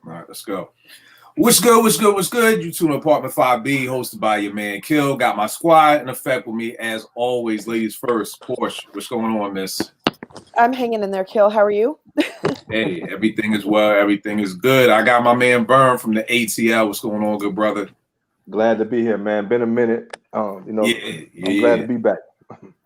All right, let's go. What's good? What's good? What's good? You tune in Apartment 5B, hosted by your man Kill. Got my squad in effect with me as always. Ladies first. Porsche, what's going on, miss? I'm hanging in there, Kill. How are you? Hey, everything is well. Everything is good. I got my man Burn from the ATL. What's going on, good brother? Glad to be here, man. Been a minute. I'm glad to be back.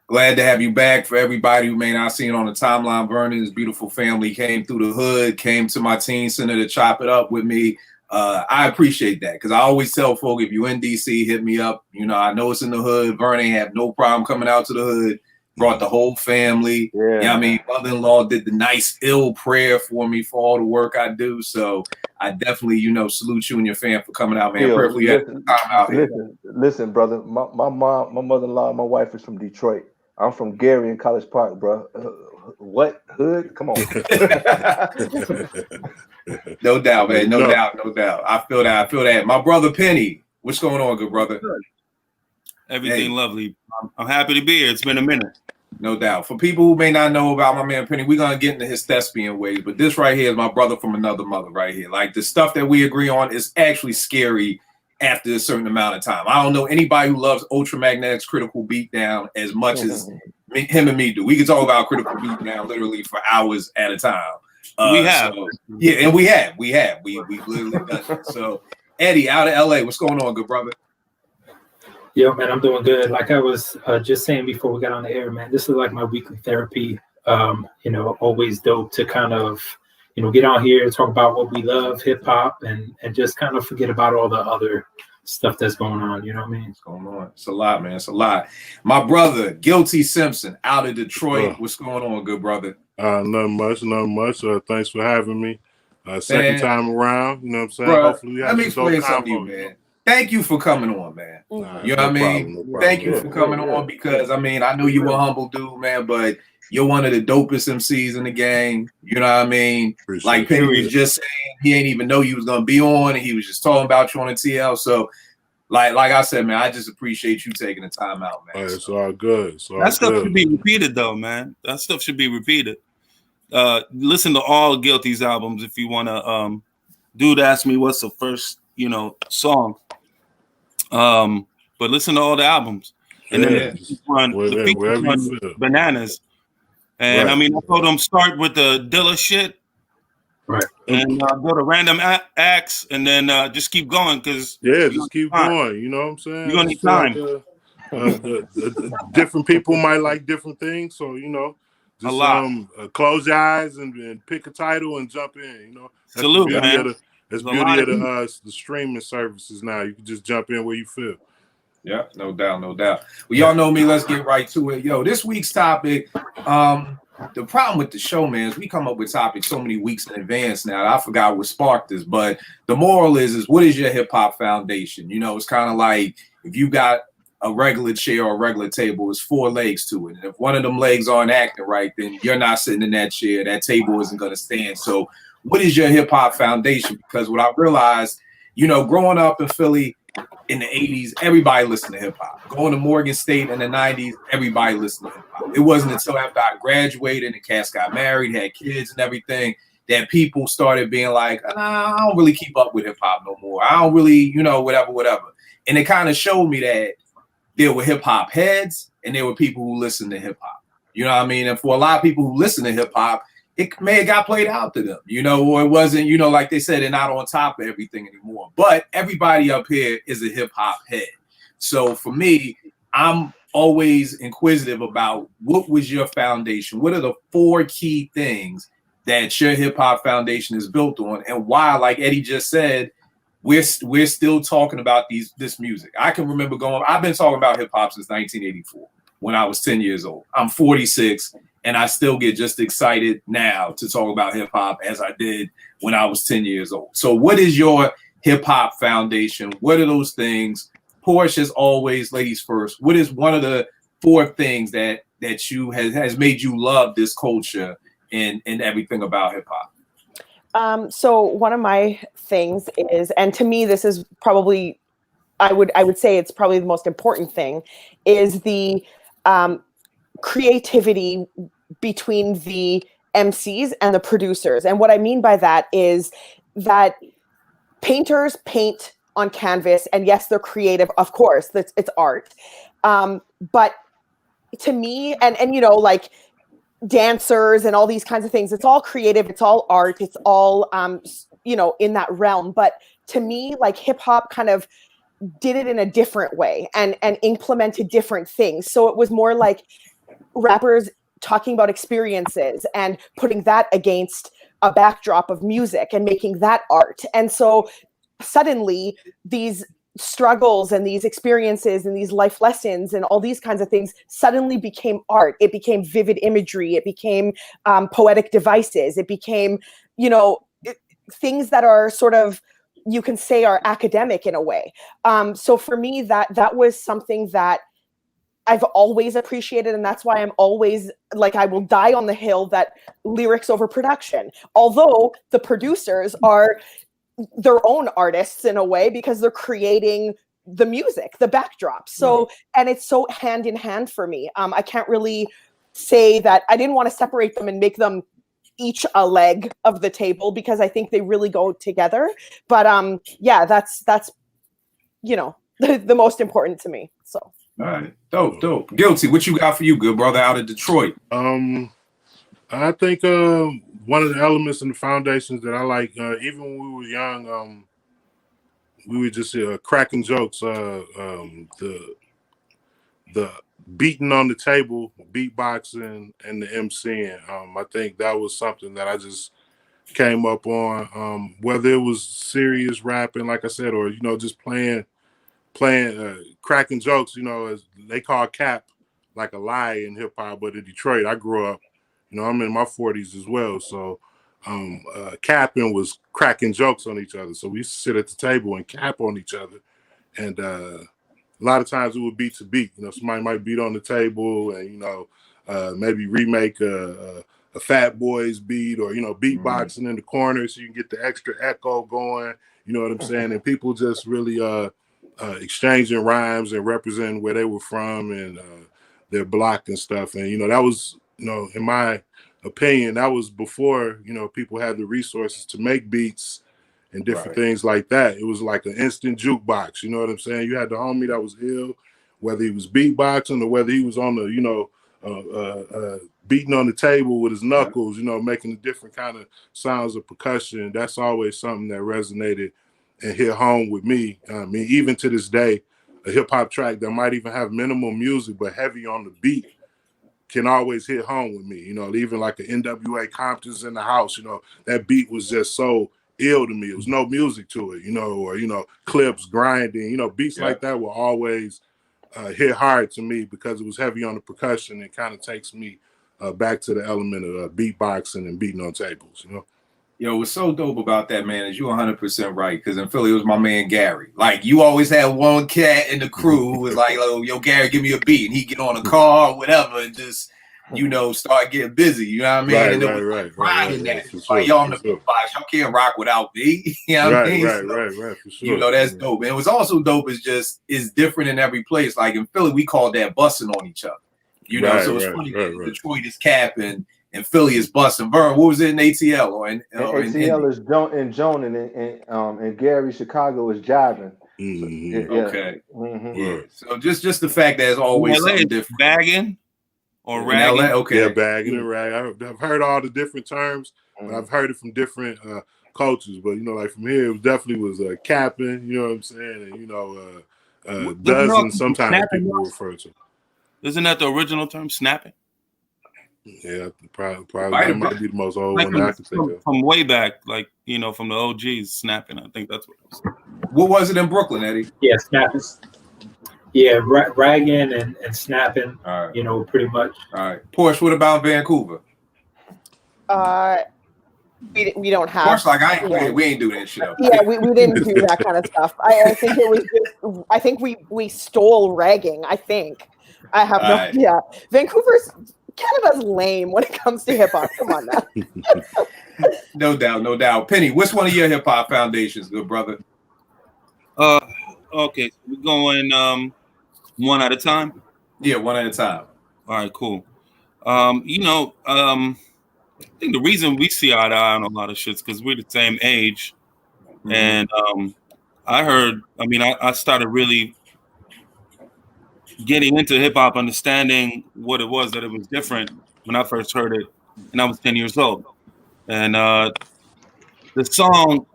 Glad to have you back. For everybody who may not see it on the timeline, Vernon, his beautiful family came through the hood, came to my teen center to chop it up with me. I appreciate that because I always tell folk, if you in DC, hit me up. You know, I know it's in the hood. Vernon have no problem coming out to the hood. Brought the whole family. Yeah, you know what I mean, mother-in-law did the nice ill prayer for me for all the work I do. So I definitely, salute you and your fam for coming out, man. Perfectly listen, out here. Listen, brother. My mom, my mother-in-law, my wife is from Detroit. I'm from Gary in College Park, bro. What hood? Come on. No doubt, man. No doubt. I feel that. My brother Penny, what's going on, good brother? Everything lovely. I'm happy to be here. It's been a minute. No doubt. For people who may not know about my man Penny, we're gonna get into his thespian ways, but this right here is my brother from another mother right here. Like the stuff that we agree on is actually scary after a certain amount of time. I don't know anybody who loves Ultramagnetics Critical Beatdown as much as him and me do. We can talk about Critical Beatdown literally for hours at a time. We have. So, yeah, and we have. We've literally done it. So Eddie out of LA, what's going on, good brother? Yo, man, I'm doing good. Like I was just saying before we got on the air, man, this is like my weekly therapy. Always dope to kind of, get on here and talk about what we love, hip hop, and just kind of forget about all the other stuff that's going on. You know what I mean? What's going on? It's a lot, man. It's a lot. My brother, Guilty Simpson, out of Detroit. What's going on, good brother? Nothing much. Thanks for having me. Second time around, you know what I'm saying? Bro, hopefully we have let me explain something to you, man. Thank you for coming on, man. You know what I mean? No problem. Thank you for coming on because, I know you a humble dude, man, but you're one of the dopest MCs in the game. You know what I mean? Appreciate like Penny was just saying, he ain't even know you was going to be on, and he was just talking about you on the TL. So, like I said, man, I just appreciate you taking the time out, man. It's all good. That stuff should be repeated, though, man. That stuff should be repeated. Listen to all Guilty's albums if you want to. Dude asked me what's the first, song. But listen to all the albums, and then the features run bananas. And I told them start with the Dilla shit, right? And go to random acts, and then just keep going because just keep going. You know what I'm saying? You're gonna need time. The different people might like different things, so just close your eyes and pick a title and jump in. That's Salute, man. That's beauty of the streaming services now. You can just jump in where you feel. Yeah, no doubt. Well, y'all know me. Let's get right to it. Yo, this week's topic, the problem with the show, man, is we come up with topics so many weeks in advance now. I forgot what sparked this, but the moral is what is your hip-hop foundation? It's kind of like if you got a regular chair or a regular table, it's 4 legs to it. And if one of them legs aren't acting right, then you're not sitting in that chair. That table isn't going to stand. So what is your hip hop foundation? Because what I realized, growing up in Philly in the 80s, everybody listened to hip hop. Going to Morgan State in the 90s, everybody listened to hip hop. It wasn't until after I graduated and cats got married, had kids and everything, that people started being like, I don't really keep up with hip hop no more. I don't really, whatever. And it kind of showed me that there were hip hop heads and there were people who listened to hip hop. You know what I mean? And for a lot of people who listen to hip hop, it may have got played out to them, or it wasn't, like they said, they're not on top of everything anymore. But everybody up here is a hip hop head. So for me, I'm always inquisitive about what was your foundation? What are the 4 key things that your hip hop foundation is built on, and why, like Eddie just said, we're still talking about this music. I can remember I've been talking about hip hop since 1984 when I was 10 years old. I'm 46. And I still get just excited now to talk about hip hop as I did when I was 10 years old. So what is your hip hop foundation? What are those things? Porsche, as always, ladies first. What is one of the 4 things that you has made you love this culture and everything about hip hop? So one of my things is, and to me, this is probably, I would say it's probably the most important thing, is the creativity between the MCs and the producers. And what I mean by that is that painters paint on canvas, and yes, they're creative, of course, it's art. But to me, and you know, like dancers and all these kinds of things, it's all creative, it's all art, it's all you know, in that realm. But to me, like hip hop kind of did it in a different way and implemented different things. So it was more like rappers talking about experiences and putting that against a backdrop of music and making that art. And so suddenly these struggles and these experiences and these life lessons and all these kinds of things suddenly became art. It became vivid imagery. It became poetic devices. It became, you know, things that are sort of, you can say, are academic in a way. So for me, that was something that I've always appreciated, and that's why I'm always like, I will die on the hill that lyrics over production. Although the producers are their own artists in a way because they're creating the music, the backdrop. So, and it's so hand in hand for me. I can't really say that I didn't want to separate them and make them each a leg of the table because I think they really go together. But yeah, that's you know, the most important to me. So all right, dope. Guilty, what you got for you, good brother, out of Detroit? I think one of the elements and the foundations that I like, even when we were young, we were just cracking jokes. The beating on the table, beatboxing, and the MCing. I think that was something that I just came up on. Whether it was serious rapping, like I said, or you know, just playing, cracking jokes. You know, as they call cap like a lie in hip hop, but in Detroit, I grew up. You know, I'm in my 40s as well, so capping was cracking jokes on each other. So we used to sit at the table and cap on each other, and a lot of times it would beat to beat. You know, somebody might beat on the table, and you know, maybe remake a Fat Boys beat, or you know, beatboxing in the corner so you can get the extra echo going. You know what I'm saying? And people just really exchanging rhymes and representing where they were from and their block and stuff. And you know, that was, you know, in my opinion, that was before, you know, people had the resources to make beats and different things like that. It was like an instant jukebox, you know what I'm saying? You had the homie that was ill, whether he was beatboxing or whether he was on the, you know, beating on the table with his knuckles, you know, making different kind of sounds of percussion. That's always something that resonated and hit home with me. I mean, even to this day, a hip hop track that might even have minimal music but heavy on the beat can always hit home with me. You know, even like an NWA Compton's in the House, you know, that beat was just so ill to me. It was no music to it, you know, or, you know, clips grinding, you know, beats like that will always hit hard to me because it was heavy on the percussion. It kind of takes me back to the element of beatboxing and beating on tables, you know. Yo, what's so dope about that, man, is you're 100% right. Because in Philly, it was my man Gary. Like, you always had one cat in the crew who was like, oh, yo, Gary, give me a beat. And he'd get on a car or whatever and just, you know, start getting busy. You know what I mean? Right, and it was riding that. Like, y'all on the beatbox, y'all can't rock without me. You know what I mean? Right, for sure. You know, that's dope. And it was also dope is different in every place. Like, in Philly, we called that bussing on each other. You know, so it's funny that Detroit is capping and Philly is busting. Vern, what was it in ATL or in ATL is Joan and Gary Chicago is jiving. Okay. So just the fact that it's always something different. Bagging or ragging. Okay. Yeah, bagging and ragging. I've heard all the different terms, but I've heard it from different cultures. But you know, like from here, it definitely was capping. You know what I'm saying? And you know, dozen sometimes people refer to. Isn't that the original term, snapping? Yeah, probably that might be the most old like one that I can think of. From way back, like, you know, from the OGs, snapping. I think that's what it was. What was it in Brooklyn, Eddie? Yeah, snapping. Yeah, ragging and snapping. All right. You know, pretty much. All right. Porsche, what about Vancouver? We don't have. Porsche, we ain't do that shit. Yeah, we didn't do that kind of stuff. I think it was just, I think we stole ragging. I think. I have no idea. Vancouver's Canada's lame when it comes to hip hop. Come on now. No doubt. Penny, what's one of your hip hop foundations, good brother? Okay, so we're going one at a time. Yeah, one at a time. All right, cool. You know, I think the reason we see eye to eye on a lot of shit is because we're the same age. And I started really getting into hip hop, understanding what it was, that it was different when I first heard it, and I was 10 years old. And the song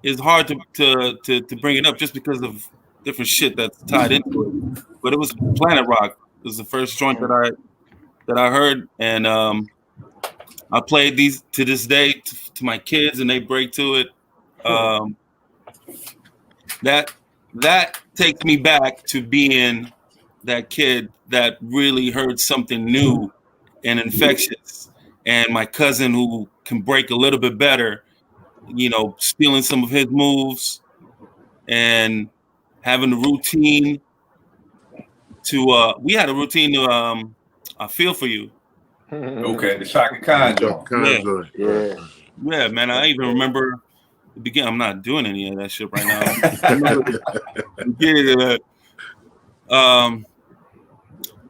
is hard to bring it up just because of different shit that's tied into it. But it was Planet Rock. It was the first joint that I heard, and I played these to this day to my kids, and they break to it. That takes me back to being that kid that really heard something new and infectious, and my cousin who can break a little bit better, stealing some of his moves and having a routine we had a routine to I Feel For You. Okay, the Shaka Khan joint. Yeah, man. I even remember the beginning. I'm not doing any of that shit right now.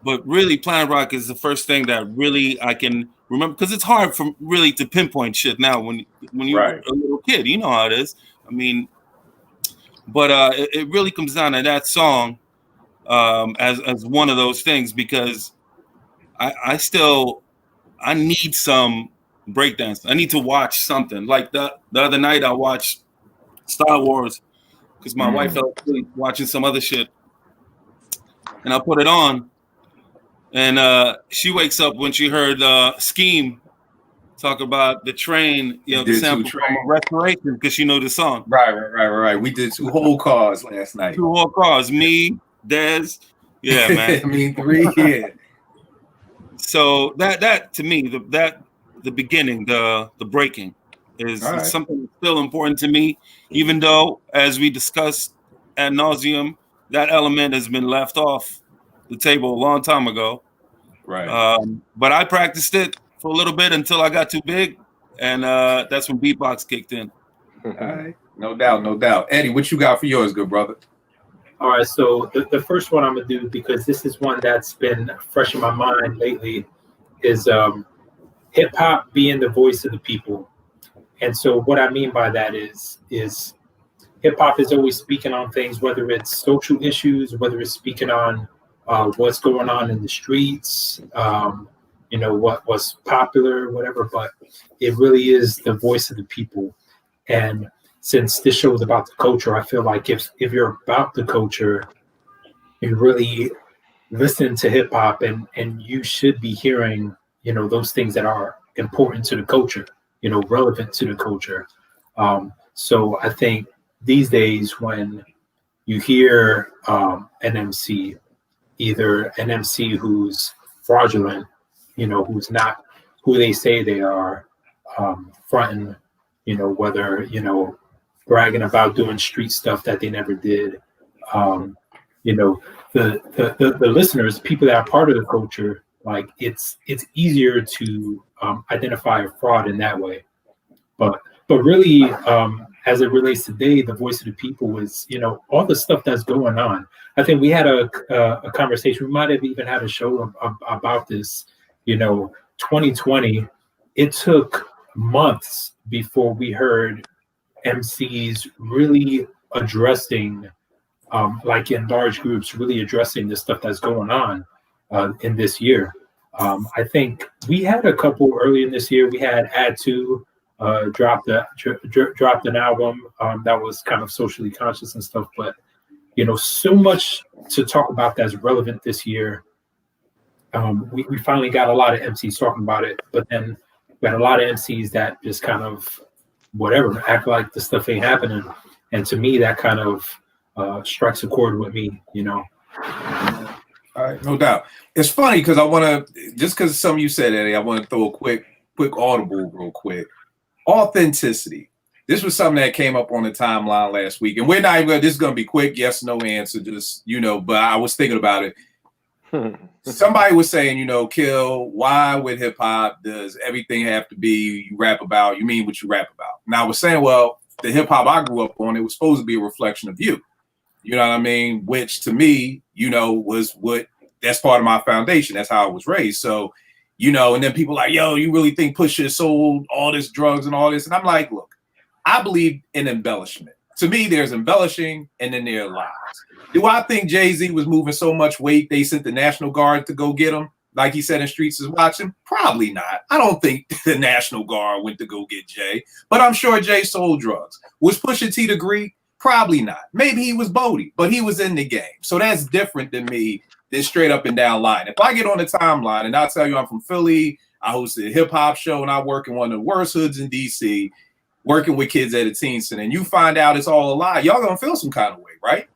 But really, Planet Rock is the first thing that really I can remember, because it's hard for really to pinpoint shit now when you're a little kid. You know how it is. I mean, but it really comes down to that song as one of those things, because I need some breakdance. I need to watch something. Like the other night I watched Star Wars because my wife fell asleep watching some other shit, and I put it on, and she wakes up when she heard Scheme talk about the train, the sample from Restoration, because she know the song. Right. We did 2 whole cars last night. 2 whole cars. Me, Dez. Yeah, man. I mean, 3. Yeah. So that to me, the beginning, the breaking is something that's still important to me, even though, as we discussed ad nauseum, that element has been left off the table a long time ago. Right. But I practiced it for a little bit until I got too big, and that's when beatbox kicked in. All right. No doubt. Eddie, what you got for yours, good brother? All right, so the first one I'm gonna do, because this is one that's been fresh in my mind lately, is hip hop being the voice of the people. And so what I mean by that is hip hop is always speaking on things, whether it's social issues, whether it's speaking on what's going on in the streets, what's popular, whatever. But it really is the voice of the people. And since this show is about the culture, I feel like if you're about the culture, you really listen to hip hop, and you should be hearing, those things that are important to the culture, relevant to the culture. So I think these days when you hear an MC, either an MC who's fraudulent, who's not who they say they are, fronting, whether, bragging about doing street stuff that they never did. The listeners, people that are part of the culture, like it's easier to identify a fraud in that way. But really, as it relates to today, the voice of the people is, all the stuff that's going on. I think we had a conversation. We might have even had a show about this. 2020, it took months before we heard MCs really addressing, like in large groups, really addressing the stuff that's going on in this year. I think we had a couple early in this year. We had Add2 dropped an album that was kind of socially conscious and stuff. But so much to talk about that's relevant this year. We finally got a lot of MCs talking about it, but then we had a lot of MCs that just kind of whatever, act like the stuff ain't happening. And to me, that kind of strikes a chord with me, All right, no doubt. It's funny because I want to, just because something you said, Eddie, I want to throw a quick audible real quick. Authenticity. This was something that came up on the timeline last week. And we're not even this is going to be quick, yes, no answer, just, but I was thinking about it. Somebody was saying, Kill, why with hip hop does everything have to be you rap about? You mean what you rap about? And I was saying, well, the hip hop I grew up on, it was supposed to be a reflection of you. You know what I mean? Which to me, was that's part of my foundation. That's how I was raised. So, and then people like, yo, you really think Pusha sold all this drugs and all this? And I'm like, look, I believe in embellishment. To me, there's embellishing and then there are lies. Do I think Jay-Z was moving so much weight they sent the National Guard to go get him? Like he said in Streets is Watching? Probably not. I don't think the National Guard went to go get Jay, but I'm sure Jay sold drugs. Was Pusha T the Greek? Probably not. Maybe he was Bodie, but he was in the game. So that's different than me than straight up and down lying. If I get on the timeline and I'll tell you I'm from Philly, I hosted a hip hop show and I work in one of the worst hoods in DC, working with kids at a teen center, and you find out it's all a lie, y'all gonna feel some kind of way, right?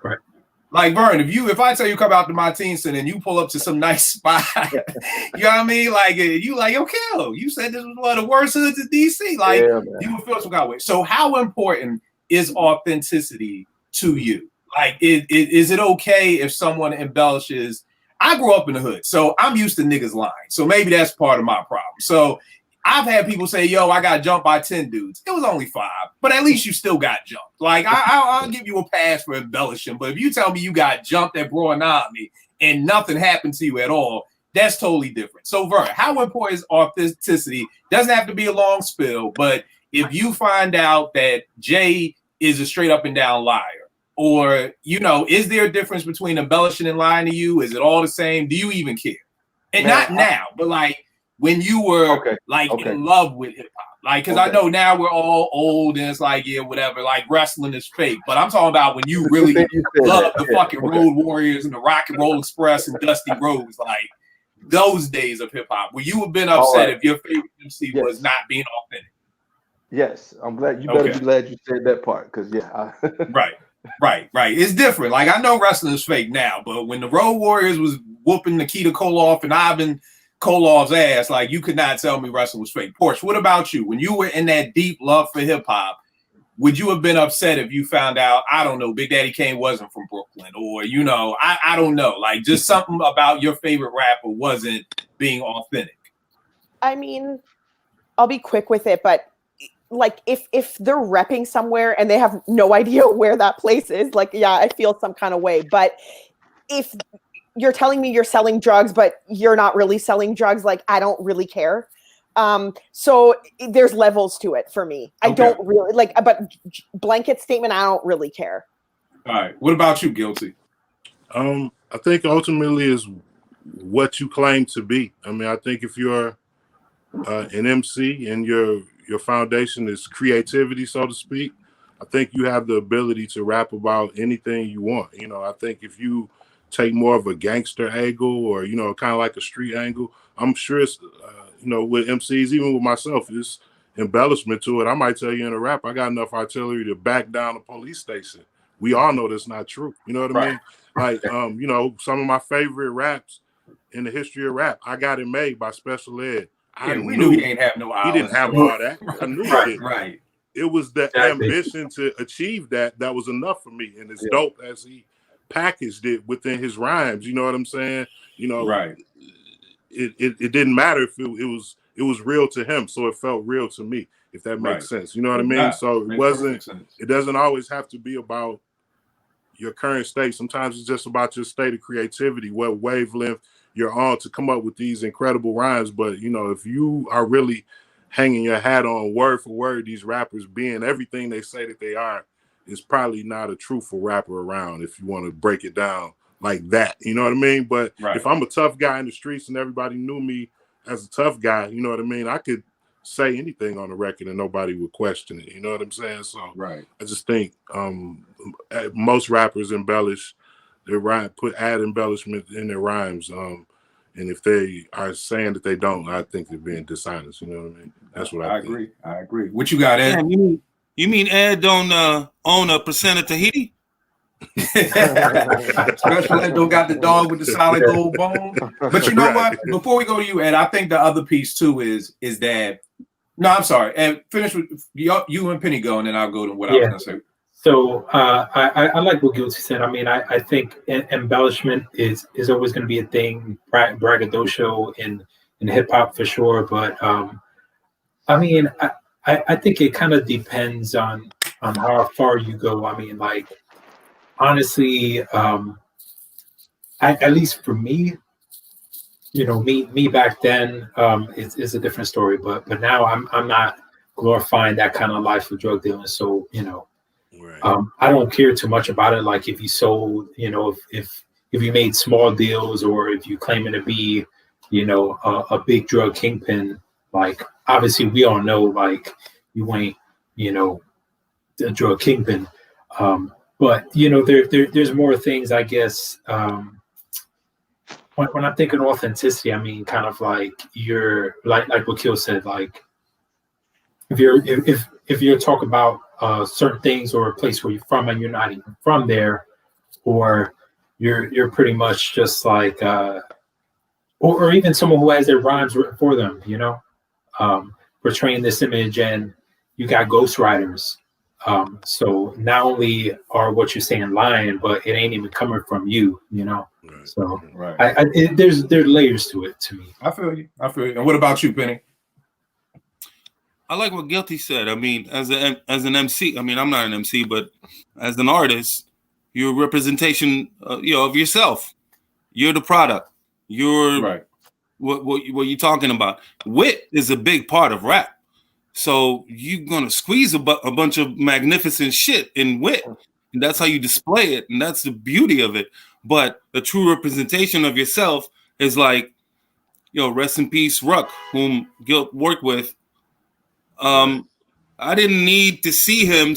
Right. Like Vern, if I tell you come out to my teen center and you pull up to some nice spot, you know what I mean? Like you like, okay, you said this was one of the worst hoods in DC. Like you would feel some kind of way. So how important is authenticity to you? Like, is it okay if someone embellishes? I grew up in the hood, so I'm used to niggas lying. So maybe that's part of my problem. So I've had people say, yo, I got jumped by 10 dudes. It was only 5, but at least you still got jumped. Like, I'll give you a pass for embellishing, but if you tell me you got jumped at Broad Army and nothing happened to you at all, that's totally different. So, Vern, how important is authenticity? Doesn't have to be a long spill, but if you find out that Jay is a straight up and down liar, or, you know, is there a difference between embellishing and lying to you? Is it all the same? Do you even care? And not now, but like, when you were in love with hip hop, like, because I know now we're all old and it's like, yeah, whatever, like wrestling is fake. But I'm talking about when you really love the fucking Road Warriors and the Rock and Roll Express and Dusty Rhodes, like those days of hip hop, where you would have been upset if your favorite MC was not being authentic. Yes, I'm glad you better be glad you said that part, because Right. It's different. Like, I know wrestling is fake now, but when the Road Warriors was whooping Nikita Koloff and Ivan Koloff's ass, like, you could not tell me wrestling was fake. Porsche, what about you? When you were in that deep love for hip hop, would you have been upset if you found out, I don't know, Big Daddy Kane wasn't from Brooklyn, or, you know, I don't know, like just something about your favorite rapper wasn't being authentic? I mean, I'll be quick with it, but like if they're repping somewhere and they have no idea where that place is, like, yeah, I feel some kind of way. But if you're telling me you're selling drugs, but you're not really selling drugs, like, I don't really care. So there's levels to it for me. I don't really like, but blanket statement, I don't really care. All right. What about you, Guilty? I think ultimately is what you claim to be. I mean, I think if you're an MC and your foundation is creativity, so to speak, I think you have the ability to rap about anything you want. You know, I think if you take more of a gangster angle, or, you know, kind of like a street angle, I'm sure it's, you know, with MCs, even with myself, it's embellishment to it. I might tell you in a rap, I got enough artillery to back down a police station. We all know that's not true. You know what I mean? Like, you know, some of my favorite raps in the history of rap, I Got It Made by Special Ed. We knew he ain't have no hours. He didn't have all that. I knew he didn't. Right. It was the ambition to achieve that was enough for me. And it's dope as he packaged it within his rhymes. You know what I'm saying? You know, it didn't matter if it was real to him, so it felt real to me, if that makes sense. You know what I mean? So it doesn't always have to be about your current state. Sometimes it's just about your state of creativity, what wavelength you're on to come up with these incredible rhymes. But, you know, if you are really hanging your hat on word for word, these rappers being everything they say that they are, is probably not a truthful rapper around, if you want to break it down like that. You know what I mean? But if I'm a tough guy in the streets and everybody knew me as a tough guy, you know what I mean? I could say anything on the record and nobody would question it. You know what I'm saying? So I just think most rappers embellish their rhyme, add embellishment in their rhymes. And if they are saying that they don't, I think they're being dishonest. You know what I mean? That's what I think. I agree. What you got, Ed? You mean Ed don't own a percent of Tahiti? Special Ed don't got the dog with the solid gold bone. But you know what? Before we go to you, Ed, I think the other piece too is that. No, I'm sorry. And finish with you and Penny go, and then I'll go to what I was going to say. So I like what Guilty said. I mean, I think embellishment is always going to be a thing, braggadocio in hip hop for sure. But I mean, I think it kind of depends on how far you go. I mean, like, honestly, at least for me, you know, me back then is a different story. But now I'm not glorifying that kind of life of drug dealing. So, Right. I don't care too much about it. Like if you sold, if you made small deals or if you claiming to be, a big drug kingpin, like obviously we all know, like you ain't, a drug kingpin. But there's more things, I guess. When I'm thinking authenticity, I mean, kind of like you're like what Kill said, like if you're talking about certain things or a place where you're from and you're not even from there, or you're pretty much just like or even someone who has their rhymes written for them, portraying this image, and you got ghostwriters. So not only are what you're saying lying, but it ain't even coming from you, Right. So Right. there's layers to it to me. I feel you. And what about you, Penny? I like what Guilty said. I mean, as an MC, I mean, I'm not an MC, but as an artist, you're a representation, of yourself. You're the product. You're Right. what you're talking about. Wit is a big part of rap. So you're gonna squeeze a bunch of magnificent shit in wit, and that's how you display it, and that's the beauty of it. But the true representation of yourself is like, rest in peace, Ruck, whom Guilt worked with. I didn't need to see him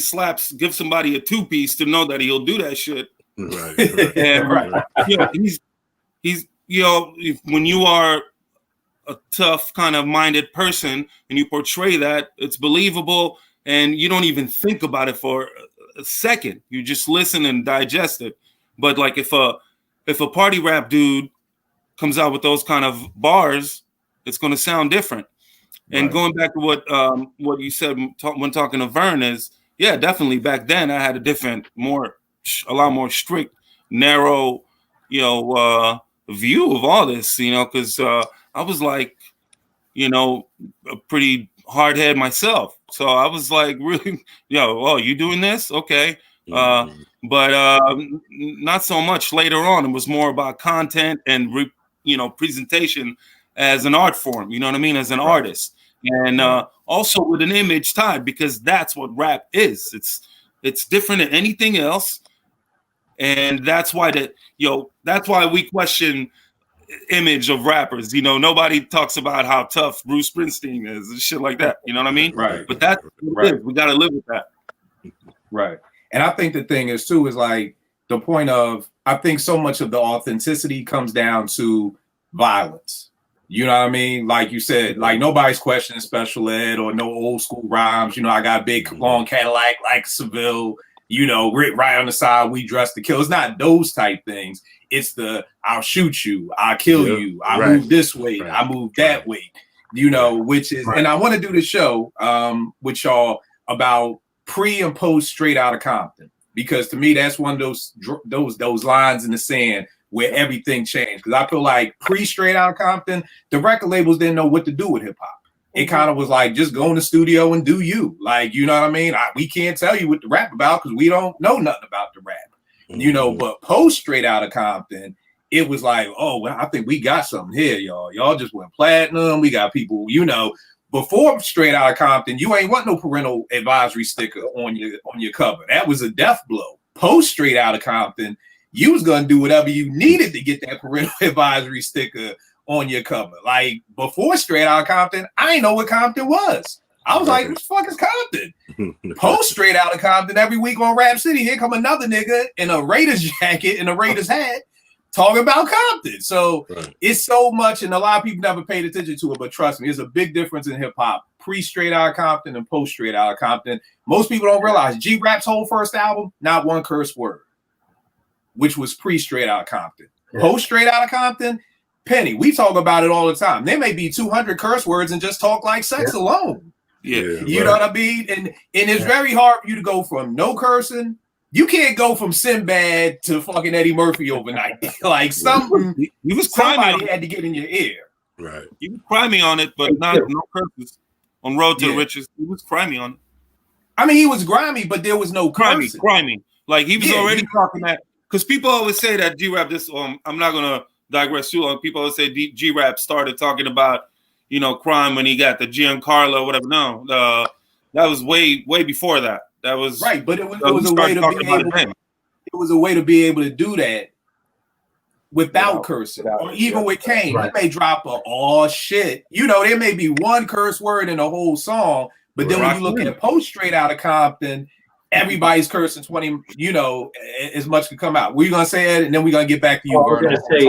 give somebody a 2-piece to know that he'll do that shit. Right. And Right. he's when you are a tough kind of minded person and you portray that, it's believable, and you don't even think about it for a second. You just listen and digest it. But like if a party rap dude comes out with those kind of bars, it's going to sound different. And Right. going back to what you said when talking to Vern is, yeah, definitely back then I had a lot more strict, narrow, view of all this, because I was like, a pretty hard head myself. So I was like, really, you doing this? Okay. But not so much later on. It was more about content and, presentation as an art form, you know what I mean? As an artist. And also with an image tied, because that's what rap is. It's different than anything else. And that's why that's why we question image of rappers. Nobody talks about how tough Bruce Springsteen is and shit like that. You know what I mean? Right. But that's what it is. We got to live with that. Right. And I think the thing is too, is like the point of, I think so much of the authenticity comes down to violence. You know what I mean? Like you said, like nobody's questioning special ed or no old school rhymes. I got a big long Cadillac like Seville, right on the side, we dress to kill. It's not those type things. It's I'll shoot you, I'll kill you, I move this way, I move that way, which is, and I want to do the show with y'all about pre and post Straight Outta Compton, because to me, that's one of those lines in the sand where everything changed. Because I feel like pre Straight Outta Compton, the record labels didn't know what to do with hip hop. It kind of was like, just go in the studio and do you. Like, you know what I mean? We can't tell you what to rap about because we don't know nothing about the rap. But post Straight Outta Compton, it was like, oh, well, I think we got something here, y'all. Y'all just went platinum. We got people, before Straight Outta Compton, you ain't want no parental advisory sticker on your cover. That was a death blow. Post Straight Outta Compton, you was gonna do whatever you needed to get that parental advisory sticker on your cover. Like before Straight Outta Compton, I didn't know what Compton was. I was like, what the fuck is Compton? Post Straight Outta Compton, every week on Rap City, here come another nigga in a Raiders jacket and a Raiders hat talking about Compton. So it's so much, and a lot of people never paid attention to it, but trust me, there's a big difference in hip hop, pre Straight Outta Compton and post Straight Outta Compton. Most people don't realize G-Rap's whole first album, not one curse word, which was pre Straight Outta Compton. Post Straight Outta Compton, Penny, we talk about it all the time. There may be 200 curse words and just talk like sex alone. You know what I mean? And it's very hard for you to go from no cursing. You can't go from Sinbad to fucking Eddie Murphy overnight. Like something, he was somebody had to get in your ear. Right. You was crimey on it, but no curses. On Road to Riches, he was crimey on it. I mean, he was grimy, but there was no cursing. Crimey. Like he was already talking that, because people always say that G-Rap, I'm not gonna digress too long. People always say G-Rap started talking about, crime when he got the Giancarlo, whatever. No, That was way before that. That was Right, but it was we a way started to talking be about able. it then. It was a way to be able to do that without cursing, without- or even yeah. with Kane, Right. he may drop a "oh shit." You know, there may be one curse word in the whole song, but then when you look at Post Straight Outta Compton, everybody's cursing 20. You know, as much can come out. We're gonna say it, and then we're gonna get back to you. I was Vernon, going to say,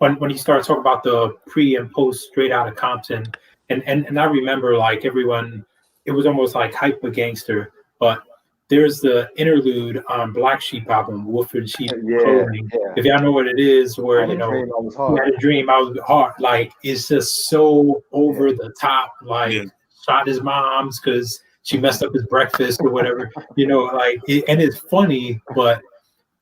on when you start talking about the pre and post Straight Outta Compton, and I remember like everyone, it was almost like Hyper Gangster, but there's the interlude on Black Sheep album, Wolf and Sheep Yeah, Clothing. yeah. If y'all know what it is, I where had you a know, dream I was you hard. had a dream, I was hard. Like it's just so over the top. Like Yeah. shot his mom's because she messed up his breakfast or whatever. You know, like and it's funny, but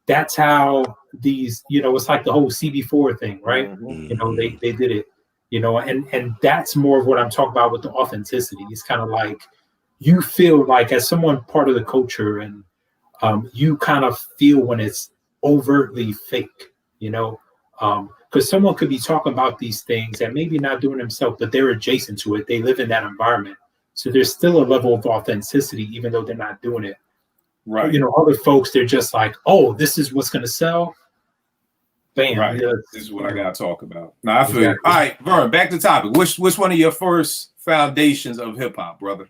that's how these, you know, it's like the whole CB4 thing, right? Mhm. You know, they did it, you know, and that's more of what I'm talking about with the authenticity. It's kind of like you feel like as someone part of the culture, and you kind of feel when it's overtly fake, you know, because someone could be talking about these things and maybe not doing themselves, but they're adjacent to it. They live in that environment. So there's still a level of authenticity, even though they're not doing it. right, You know, other folks, they're just like, oh, this is what's going to sell. Bam. right. Yeah. This is what I gotta talk about. Now I feel you. Exactly. All right, Vern, back to topic. Which one of your first foundations of hip hop, brother?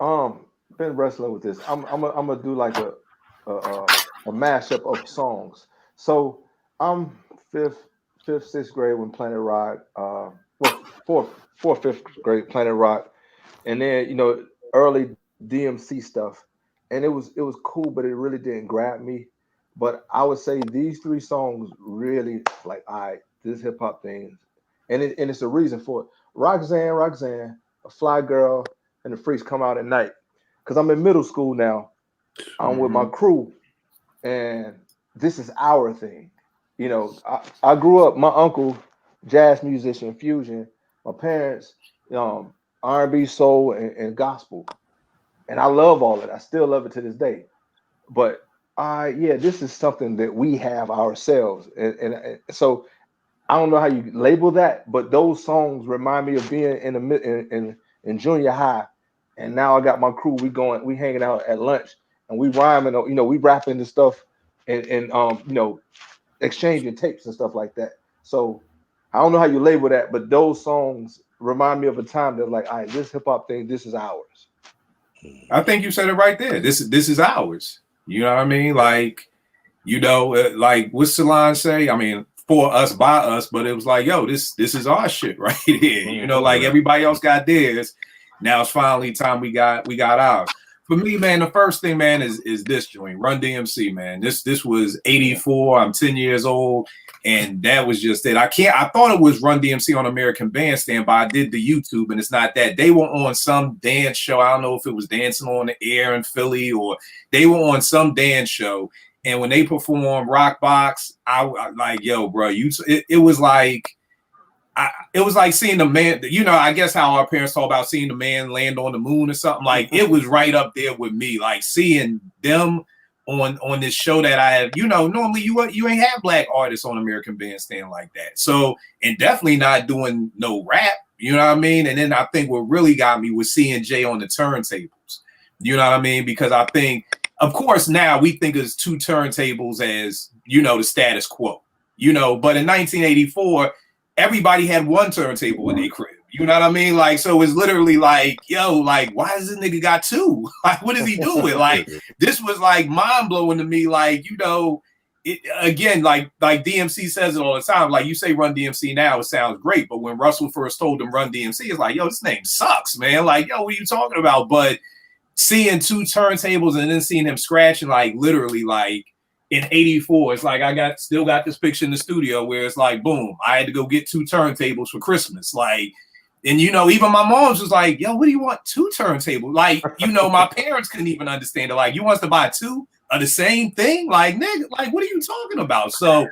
Been wrestling with this. I'm gonna do like a mashup of songs. So I'm fifth, sixth grade when Planet Rock. Fourth, fifth grade Planet Rock, and then you know early DMC stuff, and it was cool, but it really didn't grab me. But I would say these three songs really like this hip hop thing, and it's a reason for it. Roxanne, A Fly Girl, and The Freaks Come Out at Night. Because I'm in middle school now. I'm with my crew, and this is our thing. You know, I grew up, my uncle, jazz musician, fusion, my parents, R&B, soul, and gospel. And I love all of it. I still love it to this day. But this is something that we have ourselves. And so I don't know how you label that, but those songs remind me of being in junior high. And now I got my crew. We hanging out at lunch, and we rhyming. You know, we rapping the stuff, and you know, exchanging tapes and stuff like that. So I don't know how you label that, but those songs remind me of a time that like, all right, this hip hop thing, this is ours. I think you said it right there. This is ours. You know what I mean? Like, you know, like what Salon say? I mean, for us, by us, but it was like, yo, this is our shit right here. You know, like everybody else got theirs. Now it's finally time we got ours. For me, man, the first thing, man, is this joint, Run DMC, man. This was 84. I'm 10 years old, and that was just it. I thought it was Run DMC on American Bandstand, but I did the YouTube, and it's not that. They were on some dance show. I don't know if it was Dancing on the Air in Philly, or they were on some dance show. And when they performed Rock Box, I like, yo, bro, it was like. It was like seeing the man, you know, I guess how our parents talk about seeing the man land on the moon or something. Like it was right up there with me, like seeing them on this show that I have. You know, normally you ain't have black artists on American Bandstand like that. So, and definitely not doing no rap. You know what I mean? And then I think what really got me was seeing Jay on the turntables. You know what I mean? Because I think, of course, now we think of two turntables as, you know, the status quo. You know, but in 1984. Everybody had one turntable in their crib. You know what I mean? Like, so it's literally like, yo, like, why does this nigga got two? Like, what is he doing? Like, this was like mind blowing to me. Like, you know, again, like DMC says it all the time. Like, you say Run DMC now, it sounds great. But when Russell first told him Run DMC, it's like, yo, this name sucks, man. Like, yo, what are you talking about? But seeing two turntables and then seeing him scratching, like, literally, like, in 84, it's like I still got this picture in the studio where it's like, boom, I had to go get two turntables for Christmas. Like, and you know, even my mom's was like, yo, what do you want two turntables? Like, you know, my parents couldn't even understand it. Like, you want us to buy two of the same thing? Like, nigga, like, what are you talking about? So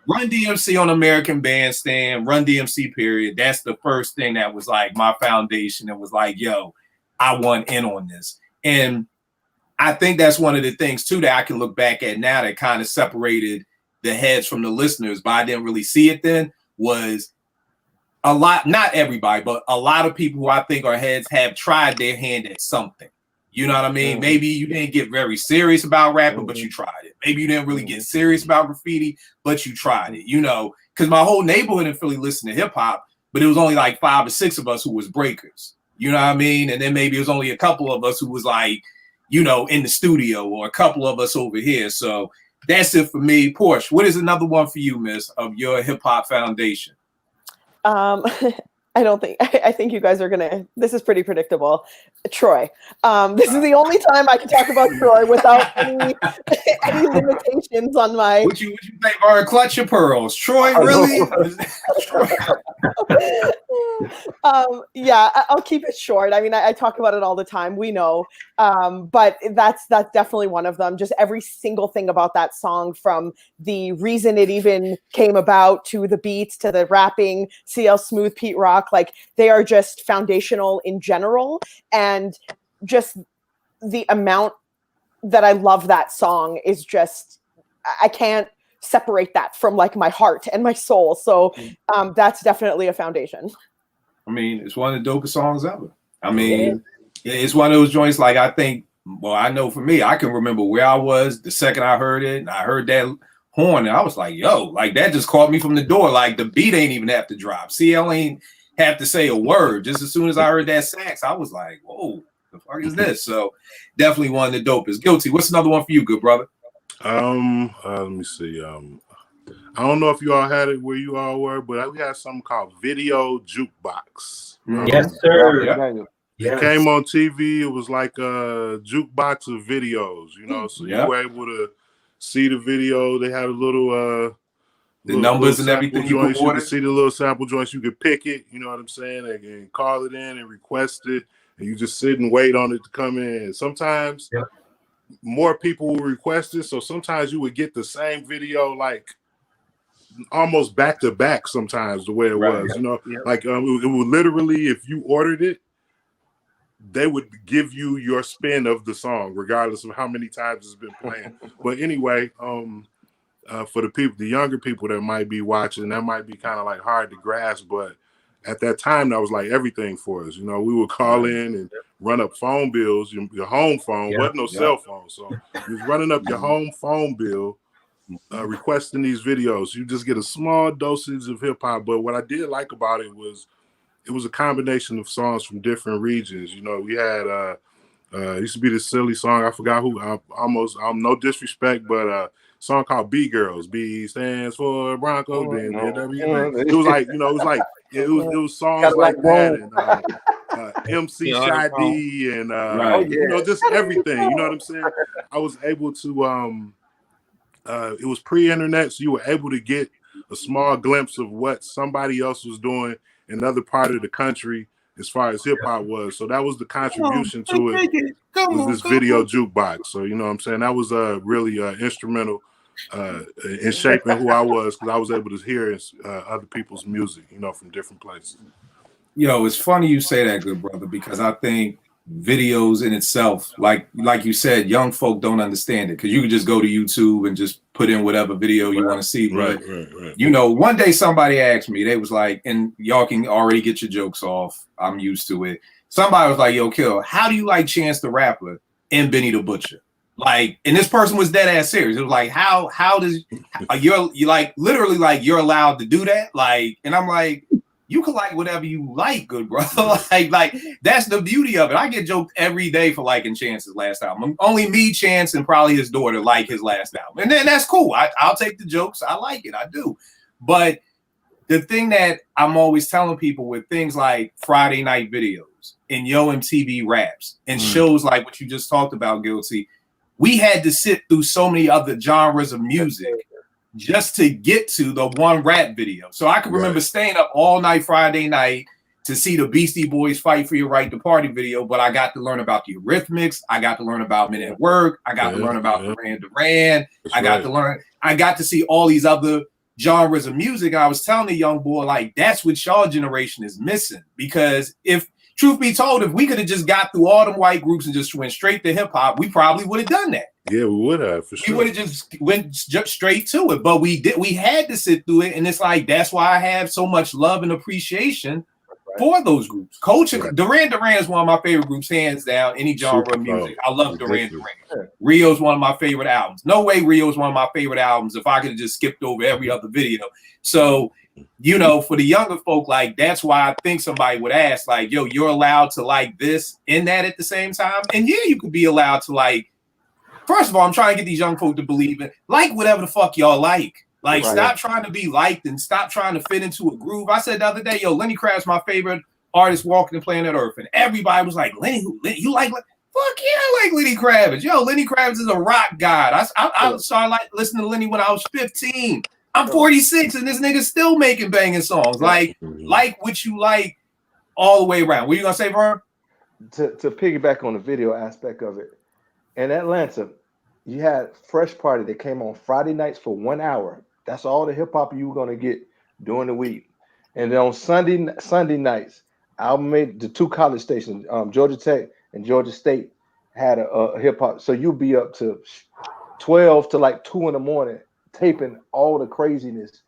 Run DMC on American Bandstand, Run DMC period. That's the first thing that was like my foundation. It was like, yo, I want in on this. And I think that's one of the things too that I can look back at now that kind of separated the heads from the listeners, but I didn't really see it then, was a lot, not everybody, but a lot of people who I think are heads have tried their hand at something. You know what I mean? Maybe you didn't get very serious about rapping, but you tried it. Maybe you didn't really get serious about graffiti, but you tried it. You know, because my whole neighborhood in Philly listened to hip hop, but it was only like 5 or 6 of us who was breakers. You know what I mean? And then maybe it was only a couple of us who was like, you know, in the studio, or a couple of us over here. So that's it for me. Porsche, what is another one for you, miss, of your hip hop foundation? I think you guys are gonna, this is pretty predictable. Troy. This is the only time I can talk about Troy without any limitations on my. What you think are clutch your pearls? Troy, really? Yeah, I'll keep it short. I mean, I talk about it all the time. We know, but that's definitely one of them. Just every single thing about that song, from the reason it even came about to the beats to the rapping, CL Smooth, Pete Rock, like they are just foundational in general, and just the amount that I love that song is just, I can't separate that from like my heart and my soul. So that's definitely a foundation. I mean, it's one of the dopest songs ever. I mean, it's one of those joints, like, I think, well, I know for me, I can remember where I was the second I heard it, and I heard that horn, and I was like, yo, like, that just caught me from the door. Like, the beat ain't even have to drop. CL ain't have to say a word. Just as soon as I heard that sax, I was like, whoa, the fuck is this? So definitely one of the dopest. Guilty, what's another one for you, good brother? Let me see. I don't know if you all had it where you all were, but we had something called Video Jukebox. Yes, sir. Yeah. It came on TV. It was like a jukebox of videos, you know, so you were able to see the video. They had a little the numbers and everything. You could see the little sample joints. You could pick it, you know what I'm saying, and call it in and request it, and you just sit and wait on it to come in. Sometimes more people will request it, so sometimes you would get the same video like almost back to back. Sometimes the way it was, you know, like it would literally, if you ordered it, they would give you your spin of the song, regardless of how many times it's been playing. But anyway, for the people, the younger people that might be watching, that might be kind of like hard to grasp. But at that time, that was like everything for us. You know, we would call in and run up phone bills. Your home phone wasn't no cell phone, so you was running up your home phone bill, requesting these videos. You just get a small dosage of hip hop. But what I did like about it was a combination of songs from different regions. You know, we had it used to be this silly song. I forgot who. I'm no disrespect, but a song called B Girls. B stands for Bronco. It was like, you know, it was songs like that, and MC Shy D, and you know, just everything. You know what I'm saying? I was able to. It was pre-internet, so you were able to get a small glimpse of what somebody else was doing in another part of the country as far as hip hop was. So that was the contribution to it. Was this Video Jukebox. So, you know what I'm saying? That was really instrumental in shaping who I was, because I was able to hear other people's music, you know, from different places. Yo, it's funny you say that, good brother, because I think videos in itself, like you said, young folk don't understand it, because you can just go to YouTube and just put in whatever video you want to see. But you know, one day somebody asked me, they was like, and y'all can already get your jokes off, I'm used to it. Somebody was like, yo, Kill, how do you like Chance the Rapper and Benny the Butcher? Like, and this person was dead ass serious. It was like, how does you like literally like you're allowed to do that? Like, and I'm like, you can like whatever you like, good brother. like that's the beauty of it. I get joked every day for liking Chance's last album. Only me, Chance, and probably his daughter like his last album. And then that's cool. I'll take the jokes. I like it. I do. But the thing that I'm always telling people with things like Friday night videos and Yo MTV Raps and shows like what you just talked about, Guilty, we had to sit through so many other genres of music just to get to the one rap video. So I can remember staying up all night Friday night to see the Beastie Boys Fight for Your Right to Party video, but I got to learn about the Eurythmics. I got to learn about Men at Work. I got to learn about Duran Duran. I got to see all these other genres of music. I was telling the young boy, like, that's what y'all generation is missing, because if truth be told, if we could have just got through all them white groups and just went straight to hip hop, we probably would have done that. Yeah, we would have for We sure. would have just went straight to it, but we did. We had to sit through it, and it's like that's why I have so much love and appreciation for those groups. Culture, Duran Duran is one of my favorite groups, hands down. Any genre of music, I love Duran Duran. Rio is one of my favorite albums. No Way Rio is one of my favorite albums. If I could have just skipped over every other video, so you know, for the younger folk, like that's why I think somebody would ask, like, "Yo, you're allowed to like this and that at the same time?" And yeah, you could be allowed to like. First of all, I'm trying to get these young folk to believe it. Like whatever the fuck y'all like. Like, stop trying to be liked and stop trying to fit into a groove. I said the other day, yo, Lenny Kravitz, my favorite artist walking the planet Earth. And everybody was like, Lenny, you like, fuck yeah, I like Lenny Kravitz. Yo, Lenny Kravitz is a rock god. I started like listening to Lenny when I was 15. I'm 46 and this nigga's still making banging songs. Like what you like all the way around. What you gonna say, Vern? To piggyback on the video aspect of it, in Atlanta, you had Fresh Party that came on Friday nights for 1 hour. That's all the hip hop you were gonna get during the week. And then on Sunday nights, album made the two college stations, Georgia Tech and Georgia State, had a hip hop. So you'll be up to 12 to like 2 in the morning taping all the craziness.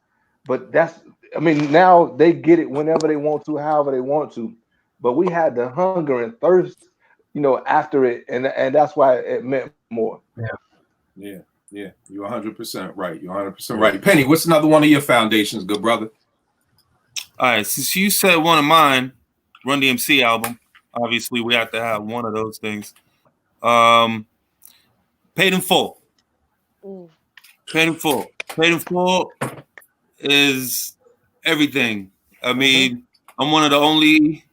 But now they get it whenever they want to, however they want to. But we had the hunger and thirst, after it, and that's why it meant more. Yeah. You're 100% right. You're 100% right. Penny, what's another one of your foundations, good brother? All right, since you said one of mine, Run DMC album. Obviously, we have to have one of those things. Paid in Full. Paid in Full. Paid in Full is everything. I mean, I'm one of the only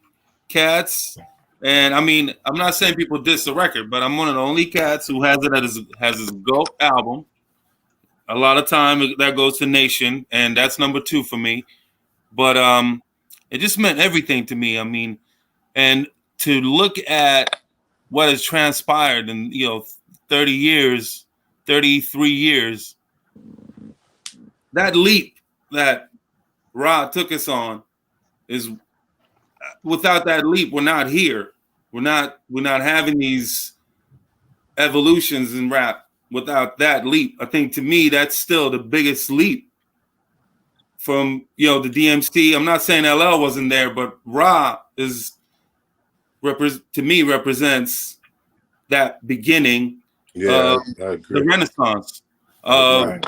cats. And I mean, I'm not saying people diss the record, but I'm one of the only cats who has it has his GOAT album. A lot of time that goes to Nation, and that's number 2 for me. But it just meant everything to me. I mean, and to look at what has transpired in 30 years, 33 years, that leap that Rod took us on is. Without that leap, we're not here. We're not having these evolutions in rap. Without that leap, I think to me that's still the biggest leap from the DMC. I'm not saying LL wasn't there, but Ra to me represents that beginning of the Renaissance of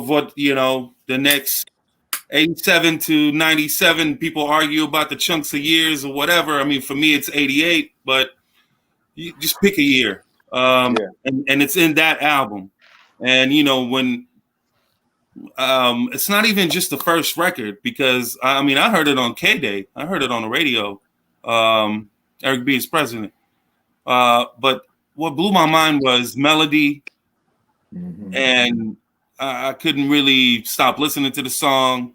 what the next 87 to 97, people argue about the chunks of years or whatever. I mean, for me, it's 88, but you just pick a year. And it's in that album. And, when it's not even just the first record, because, I mean, I heard it on K-Day. I heard it on the radio, Eric B. is president. But what blew my mind was melody. And I couldn't really stop listening to the song,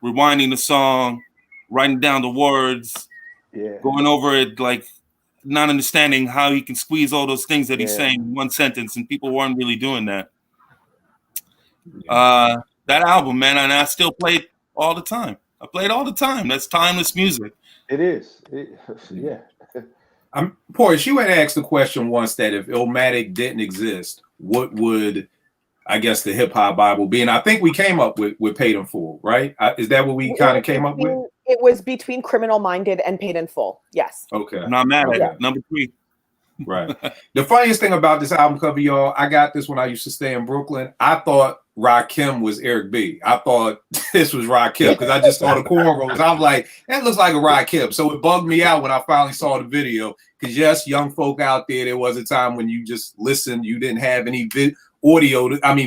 rewinding the song, writing down the words, going over it, like not understanding how he can squeeze all those things that he's saying in one sentence, and people weren't really doing that. That album, man, and I still play it all the time. I play it all the time. That's timeless music. It is. Portia, you had asked the question once that if Illmatic didn't exist, what would I guess the hip hop Bible be? And I think we came up with Paid in Full, right? Is that what we kind of came up with? It was between Criminal Minded and Paid in Full. Yes. Okay. I'm not mad at it. Number 3. Right. The funniest thing about this album cover, y'all, I got this when I used to stay in Brooklyn. I thought Rakim was Eric B. I thought this was Rakim because I just saw the cornrows. I'm like, that looks like a Rakim. So it bugged me out when I finally saw the video. Because yes, young folk out there was a time when you just listened. You didn't have any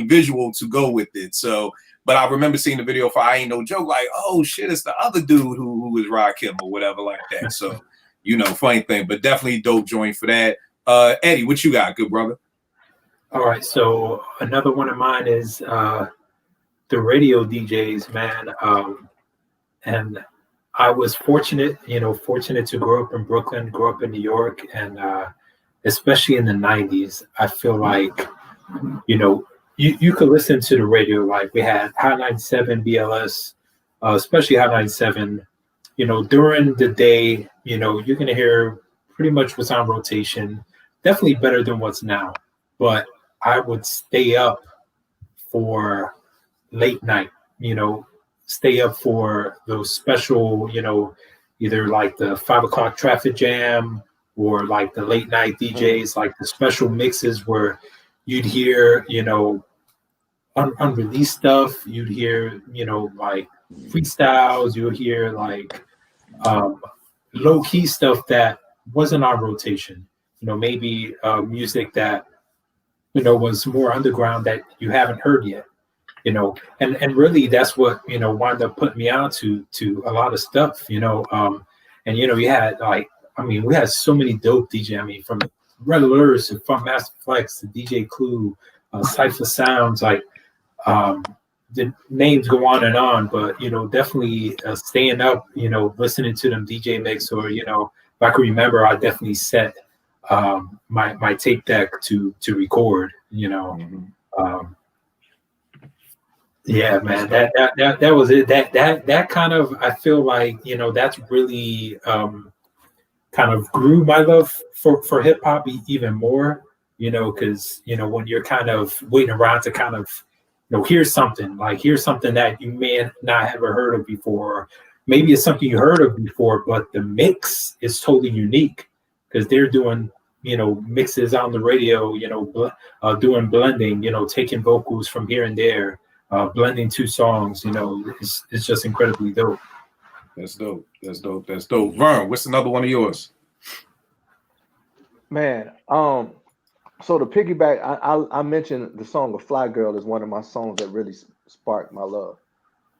visual to go with it. So, but I remember seeing the video for I Ain't No Joke, like, oh shit, it's the other dude who was Rakim or whatever like that. So, funny thing, but definitely dope joint for that. Eddie, what you got, good brother? All right, so another one of mine is the radio DJs, man. And I was fortunate to grow up in Brooklyn, grow up in New York, and especially in the 90s, I feel like you could listen to the radio. Like we had Hot 97, BLS, especially Hot 97, during the day, you're gonna hear pretty much what's on rotation. Definitely better than what's now. But I would stay up for late night, stay up for those special, either like the 5 o'clock traffic jam or like the late night DJs, like the special mixes where you'd hear, unreleased stuff. You'd hear, like freestyles. You'd hear like low key stuff that wasn't on rotation. Maybe music that was more underground that you haven't heard yet. And really that's what wound up putting me on to a lot of stuff. And you had we had so many dope DJ. From Red Alerts to Funk Master Flex to DJ Clue, Cypher Sounds, like the names go on, but definitely staying up, listening to them DJ mix, or if I can remember, I definitely set my tape deck to record. Yeah, man, that was it. That kind of, I feel like that's really kind of grew my love for hip hop even more. Because when you're kind of waiting around to kind of here's something that you may not have ever heard of before. Maybe it's something you heard of before, but the mix is totally unique because they're doing, mixes on the radio, doing blending, taking vocals from here and there, blending two songs, it's just incredibly dope. That's dope. Vern, what's another one of yours? Man, so to piggyback, I mentioned the song of Fly Girl is one of my songs that really sparked my love.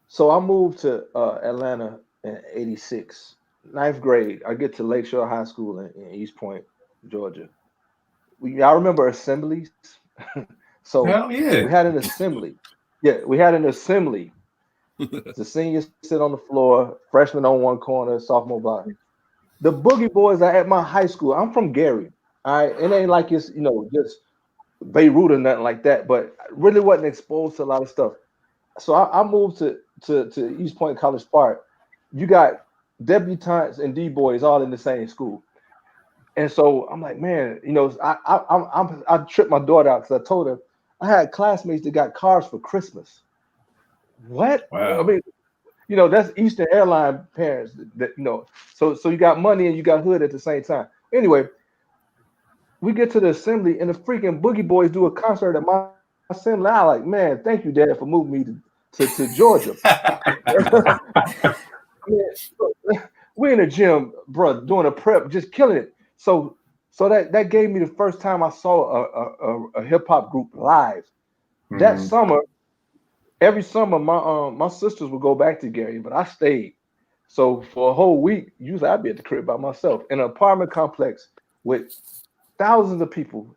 So I moved to Atlanta in '86, 9th grade. I get to Lakeshore High School in East Point, Georgia. I remember assemblies. So Hell yeah. we had an assembly. Yeah, we had an assembly. The seniors sit on the floor, freshmen on one corner, sophomore block. The Boogie Boys are at my high school. I'm from Gary. All right, it ain't like it's just Beirut or nothing like that, but I really wasn't exposed to a lot of stuff. So I moved to East Point College Park. You got debutantes and D-boys all in the same school, and so I'm like, man, I tripped my daughter out because I told her I had classmates that got cars for Christmas. What? Wow. I mean, that's Eastern Airline parents that So you got money and you got hood at the same time. Anyway. We get to the assembly and the freaking Boogie Boys do a concert at my assembly. I like, man, thank you, Dad, for moving me to Georgia. We're in the gym, bro, doing a prep, just killing it. So that gave me the first time I saw a hip hop group live. Mm-hmm. That summer, every summer, my sisters would go back to Gary, but I stayed. So for a whole week, usually I'd be at the crib by myself in an apartment complex with thousands of people.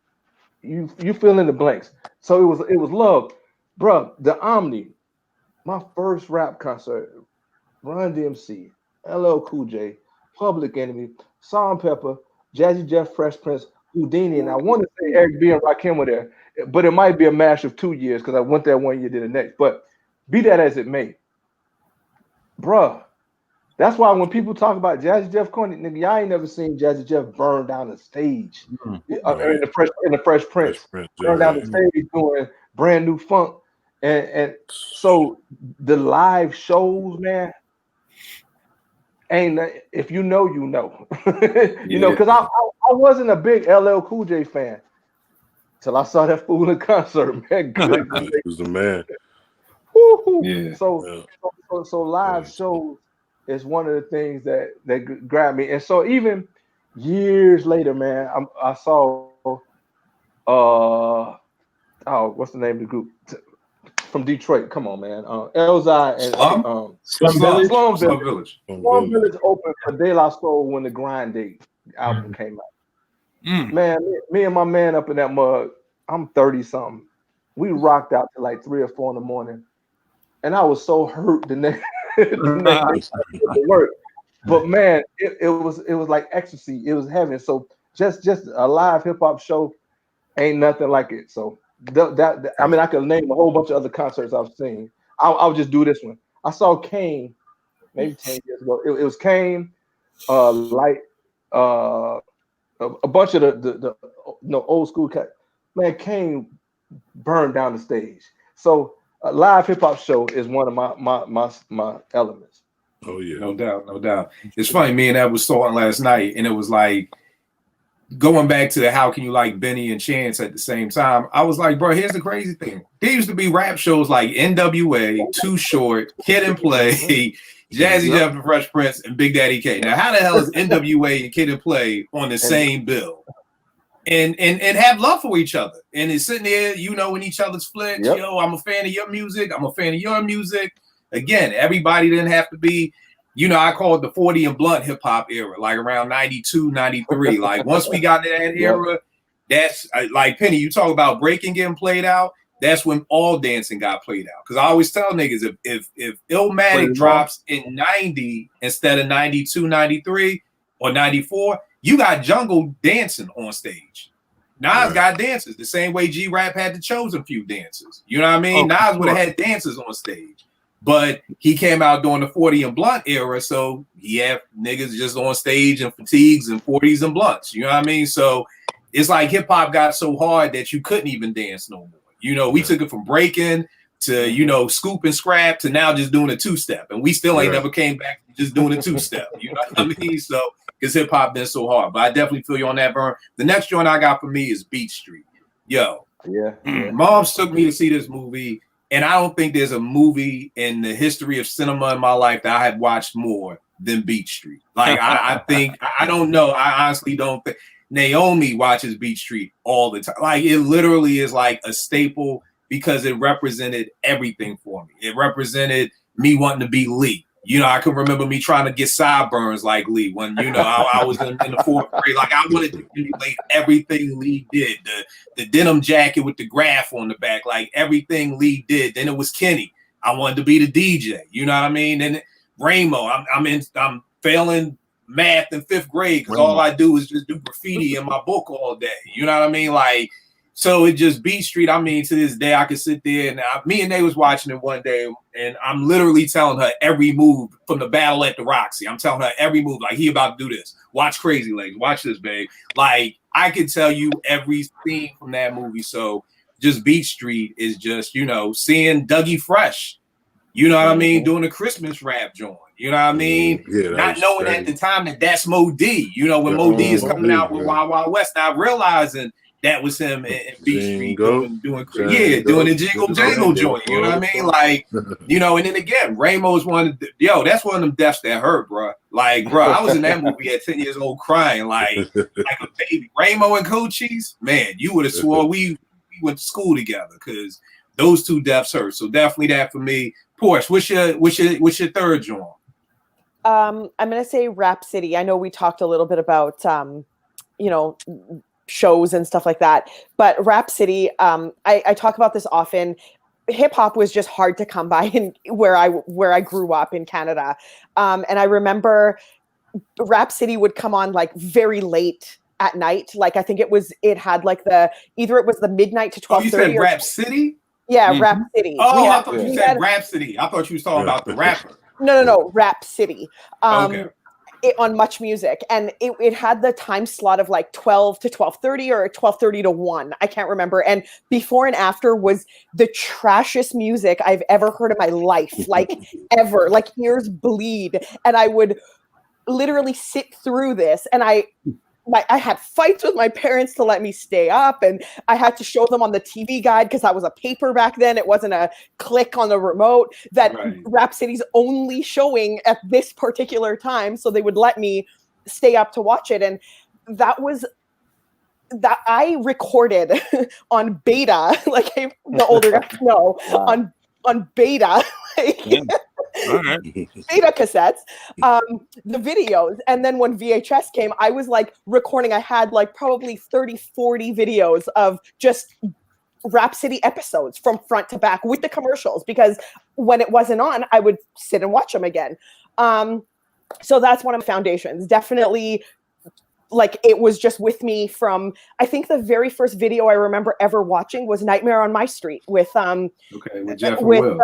You fill in the blanks. So it was love, bro. The Omni, my first rap concert. Run DMC, LL Cool J, Public Enemy, Salt and Pepper, Jazzy Jeff, Fresh Prince, Houdini, and I want to say Eric B and Rakim were there, but it might be a mash of 2 years because I went there one year, did the next. But be that as it may, bruh. That's why when people talk about Jazzy Jeff Corny, nigga, y'all ain't never seen Jazzy Jeff burn down the stage in the Fresh Prince, burn down the stage doing brand new funk, and so the live shows, man, ain't if you know, because I wasn't a big LL Cool J fan till I saw that fool in concert, man. He was the man. Yeah. So live shows is one of the things that grabbed me. And so even years later, man, I saw what's the name of the group from Detroit? Come on, man. Elzai and Slum Village. Slum Village opened for De La Soul when the Grind Day album came out. Man, me and my man up in that mug, I'm 30 something. We rocked out to like 3 or 4 in the morning. And I was so hurt the next work. But man, it was like ecstasy. It was heaven. So just a live hip hop show ain't nothing like it. So I mean, I could name a whole bunch of other concerts I've seen. I'll just do this one. I saw Kane maybe 10 years ago. It was Kane, Light, a bunch of the old school cat. Man, Kane burned down the stage. So a live hip hop show is one of my elements. Oh yeah, No doubt, no doubt. It's funny, me and Ed was talking last night, and it was like going back to the how can you like Benny and Chance at the same time. I was like, bro, here's the crazy thing. There used to be rap shows like NWA, Too Short, Kid and Play, Jazzy Jeff and Fresh Prince, and Big Daddy K. Now, how the hell is NWA and Kid and Play on the same bill? And have love for each other. And it's sitting there, you know, in each other's flinch. Yep. Yo, I'm a fan of your music. I'm a fan of your music. Again, everybody didn't have to be, you know, I call it the 40 and blunt hip hop era, like around 92, 93. Like once we got to that era, that's like Penny, you talk about breaking getting played out. That's when all dancing got played out. Because I always tell niggas if Illmatic drops in 90 instead of 92, 93 or 94, you got Jungle dancing on stage. Nas got dancers the same way G-Rap had the Chosen few dancers. You know what I mean? Nas would have had dancers on stage, but he came out during the 40 and blunt era, so he had niggas just on stage in fatigues and 40s and blunts. You know what I mean? So it's like hip hop got so hard that you couldn't even dance no more. You know, we took it from breaking to, you know, scoop and scrap to now just doing a two-step, and we still ain't never came back to just doing a two-step. You know what I mean? So because hip hop been so hard, but I definitely feel you on that, Vern. The next joint I got for me is Beat Street. Yo, Moms took me to see this movie, and I don't think there's a movie in the history of cinema in my life that I have watched more than Beat Street. Like I think I don't know. I honestly don't think Naomi watches Beat Street all the time. Like it literally is like a staple because it represented everything for me. It represented me wanting to be Lee. You know, I can remember me trying to get sideburns like Lee when, you know, I was in the fourth grade. Like, I wanted to emulate everything Lee did. The denim jacket with the graph on the back, like everything Lee did. Then it was Kenny. I wanted to be the DJ. You know what I mean? And Ramo, I'm failing math in fifth grade because all I do is just do graffiti in my book all day. You know what I mean? Like, so it just Beat Street. I mean, to this day, I could sit there and me and Nate was watching it one day, and I'm literally telling her every move from the battle at the Roxy. I'm telling her every move, like he about to do this. Watch Crazy Legs. Watch this, babe. Like I could tell you every scene from that movie. So just Beat Street is just, you know, seeing Dougie Fresh. You know what I mean? Doing a Christmas rap joint. You know what I mean? Yeah, not knowing at the time that's Mo D. You know, when Mo D is coming out with Wild Wild West, not realizing that was him in Beat Street doing the jingle jangle joint. You know what I mean? Like, you know, and then again, Ramo's one of that's one of them deaths that hurt, bro. Like, bro, I was in that movie at 10 years old crying like a baby. Ramo and Cochise, man, you would have swore we went to school together because those two deaths hurt. So definitely that for me. Porsche, what's your third joint? I'm gonna say Rap City. I know we talked a little bit about you know, shows and stuff like that, but Rap City, I talk about this often. Hip hop was just hard to come by in where I grew up in Canada, and I remember Rap City would come on like very late at night. Like I think it had like either it was the midnight to 12:30. Oh, you said Rap City? Yeah, Rap City. Oh, I thought you said Rap City. I thought you was talking about the rapper. No, Rap City. Okay. On Much Music, and it had the time slot of like 12 to 12:30 or 12:30 to 1. I can't remember. And before and after was the trashiest music I've ever heard in my life, like ever, like ears bleed. And I would literally sit through this, and I had fights with my parents to let me stay up, and I had to show them on the TV guide because I was a paper back then. It wasn't a click on the remote that Rap City's only showing at this particular time. So they would let me stay up to watch it. And that I recorded on beta, like the older guys know, on beta. All right. Beta cassettes, the videos. And then when VHS came, I was like recording. I had like probably 30, 40 videos of just Rap City episodes from front to back with the commercials, because when it wasn't on, I would sit and watch them again. So that's one of my foundations. Definitely like it was just with me from, I think the very first video I remember ever watching was Nightmare on My Street with with Jeff and Will.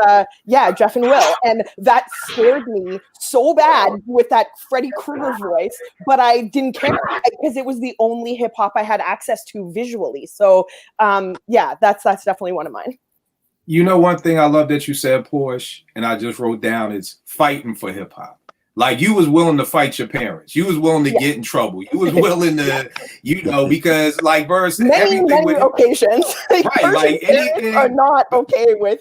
Jeff and Will, and that scared me so bad with that Freddy Krueger voice, but I didn't care because it was the only hip hop I had access to visually. So yeah, that's definitely one of mine. You know, one thing I love that you said, Porsche, and I just wrote down is fighting for hip hop. Like you was willing to fight your parents. You was willing to get in trouble. You was willing to, you know, because like Bird said, many occasions, right? Like anything are not okay with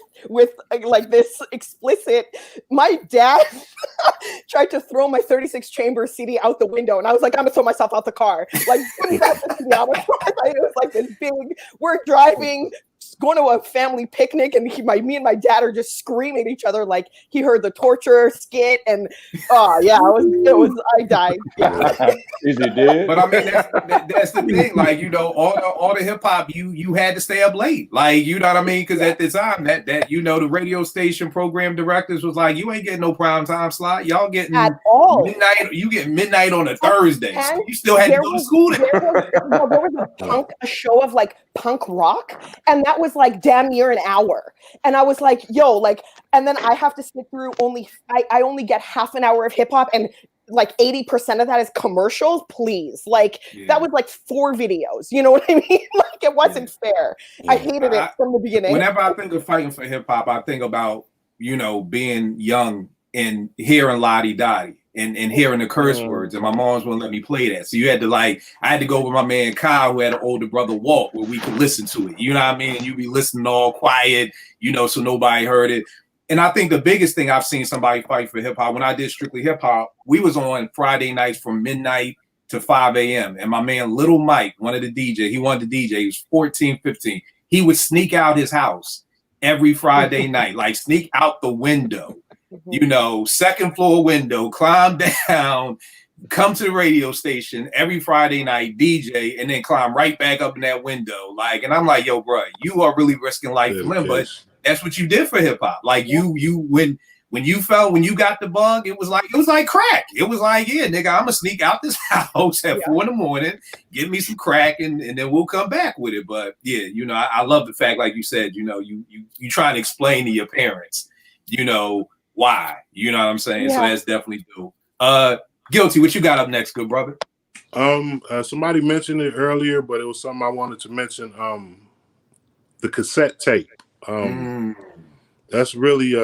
like this explicit. My dad tried to throw my 36 chamber CD out the window, and I was like, I'm gonna throw myself out the car. Like it was like this big. We're driving, going to a family picnic, and me and my dad are just screaming at each other like he heard the torture skit, and it was I died. Yeah. Is he dead? But I mean, that's the thing. Like, you know, all the hip hop, you had to stay up late. Like, you know what I mean? Because at the time that you know, the radio station program directors was like, you ain't getting no prime time slot. Y'all getting at all midnight. You get midnight on a Thursday. So you still had to go to school. There was a show of like punk rock, and that was like damn near an hour. And I was like, yo, like, and then I have to sit through I only get half an hour of hip hop, and like 80% of that is commercials. Please, like that was like 4 videos. You know what I mean? Like it wasn't fair. I hated it from the beginning. Whenever I think of fighting for hip hop, I think about, you know, being young and hearing Lottie Dottie and hearing the curse words, and my mom's wouldn't let me play that. So you had to I had to go with my man Kyle, who had an older brother, Walt, where we could listen to it. You know what I mean? And you be listening all quiet, you know, so nobody heard it. And I think the biggest thing I've seen somebody fight for hip hop, when I did Strictly Hip Hop, we was on Friday nights from midnight to 5 a.m. And my man, Little Mike, one of the DJ, he wanted to DJ. He was 14, 15. He would sneak out his house every Friday night, like sneak out the window, you know, second floor window, climb down, come to the radio station every Friday night, DJ, and then climb right back up in that window. Like, and I'm like, yo, bro, you are really risking life for limb, but that's what you did for hip hop. Like you when you got the bug, it was like crack. It was like, yeah, nigga, I'm gonna sneak out this house at 4 a.m, get me some crack, and then we'll come back with it. But yeah, you know, I love the fact, like you said, you know, you try to explain to your parents, you know, why, you know what I'm saying? Yeah. So that's definitely dope. Guilty, what you got up next, good brother? Somebody mentioned it earlier, but it was something I wanted to mention. The cassette tape. That's really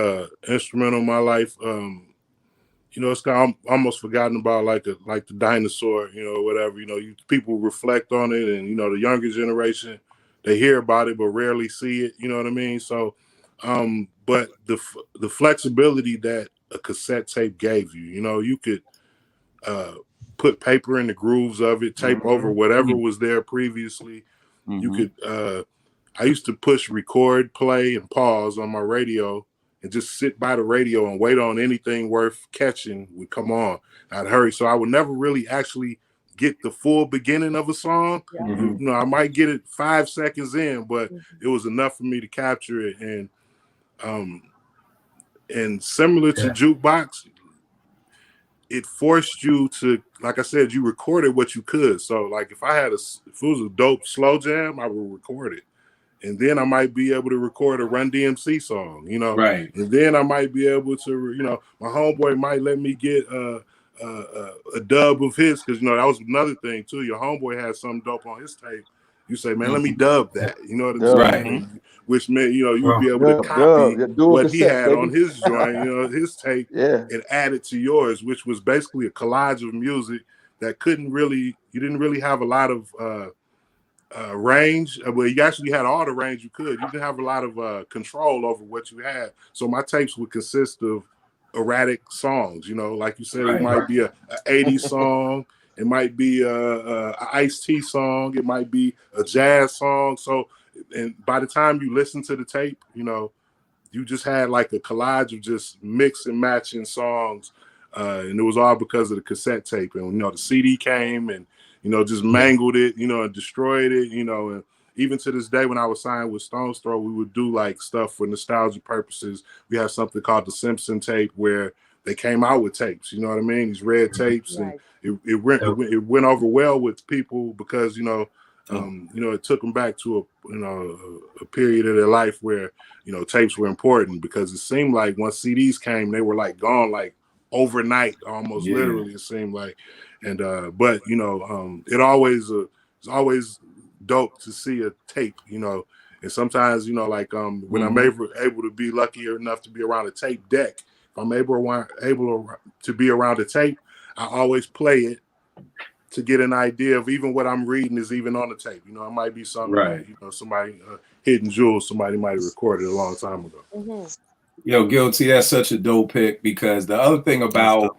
instrumental in my life. You know, it's kind of almost forgotten about, like the dinosaur, you know, whatever. You know, people reflect on it, and you know, the younger generation, they hear about it but rarely see it. You know what I mean? So, but the flexibility that a cassette tape gave you, you know, you could put paper in the grooves of it, tape over whatever was there previously. You could. I used to push record, play, and pause on my radio and just sit by the radio and wait on anything worth catching would come on. I'd hurry. So I would never really actually get the full beginning of a song. You know, I might get it 5 seconds in, but it was enough for me to capture it. And similar to Jukebox, it forced you to, like I said, you recorded what you could. So like if it was a dope slow jam, I would record it. And then I might be able to record a Run DMC song, you know. Right. And then I might be able to, you know, my homeboy might let me get a dub of his, because, you know, that was another thing, too. Your homeboy had something dope on his tape. You say, man, let me dub that. You know what I'm saying? Right. Which meant, you know, you would be able to copy what he had on his joint, you know, his tape, and add it to yours, which was basically a collage of music that you didn't really have a lot of range. Well, you actually had all the range you could. You didn't have a lot of control over what you had. So my tapes would consist of erratic songs. You know, like you said, it might be a 80s song. It might be a Ice-T song. It might be a jazz song. So, and by the time you listen to the tape, you know, you just had like a collage of just mix and matching songs. And it was all because of the cassette tape. And, you know, the CD came and, you know, just mangled it, you know, and destroyed it, you know. And even to this day, when I was signed with Stone's Throw, we would do like stuff for nostalgia purposes. We have something called the Simpson tape, where they came out with tapes. You know what I mean? These red tapes, Right. and it went over well with people because it took them back to a period of their life where tapes were important, because it seemed like once CDs came, they were like gone like overnight, almost literally. It seemed like, and but it's always dope to see a tape, and sometimes when I'm able to be lucky enough to be around a tape deck, if I'm able to be around a tape, I always play it to get an idea of even what I'm reading is even on the tape. It might be something Right. somebody hidden jewels somebody might have recorded a long time ago. Mm-hmm. Yo, Guilty, that's such a dope pick, because the other thing about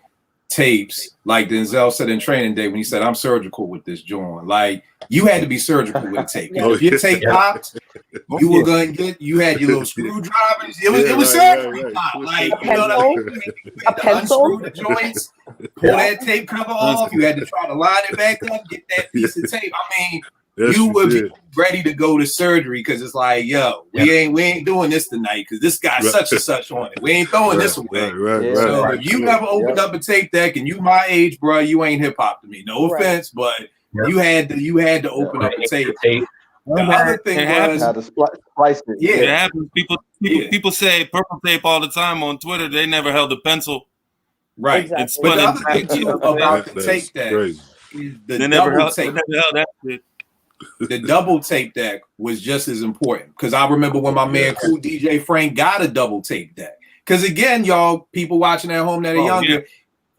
tapes, like Denzel said in Training Day when he said, I'm surgical with this joint. Like, you had to be surgical with a tape. Yeah. If your tape popped, you were going to you had your little screwdrivers. It was surgery pop. Like, you know what I mean? You had to unscrew the joints, pull that tape cover off. You had to try to line it back up, get that piece of tape. I mean, you would be ready to go to surgery, because it's like, yo, we ain't doing this tonight because this got such and such on it. We ain't throwing this away. So if you never opened up a tape deck and you my age, bro, you ain't hip hop to me. No offense, but you had to open up a tape. The other thing was How to splice it. Yeah. It happens. People say purple tape all the time on Twitter. They never held a pencil. right. Exactly. It's But spun the in other thing too about the tape deck crazy. is the They never double held tape. that shit. The double tape deck was just as important, because I remember when my man Cool DJ Frank got a double tape deck. Because again, y'all, people watching at home that are younger,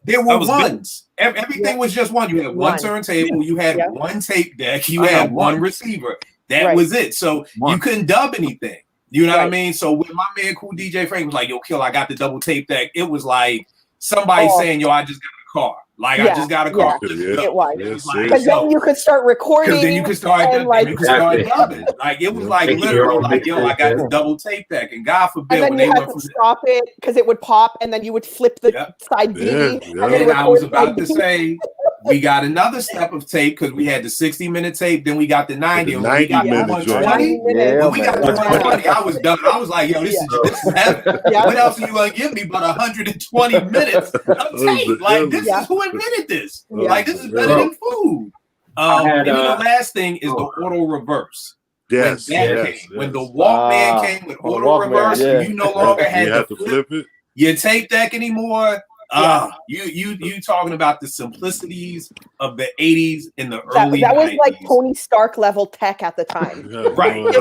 there were ones. Everything was just one. You had one turntable, you had one tape deck, you had one receiver. That was it. So you couldn't dub anything. You know what I mean? So when my man Cool DJ Frank was like, yo, Kill, I got the double tape deck, it was like somebody saying, yo, I just got a car. Like, I just got a car. It was. Like, Because then you could start recording. Because then you could start dubbing. Like, it was like literally like, yo, I got the double tape deck, and God forbid and when then they you went had from to stop it because it would pop, and then you would flip the side B. And then I was about to say, we got another step of tape, because we had the 60-minute tape, then we got the 90. And when we got the 120, when we got the 120, I was done. I was like, yo, this is heaven. What else are you going to give me but 120 minutes of tape? Like, this is who invented this. Like, this is better than food. And then the last thing is the auto reverse. Yes, when the Walkman came with auto reverse, you no longer had to flip it. Your tape deck anymore. You talking about the simplicities of the 80s in the early 90s. That was like Tony Stark level tech at the time. Right. It was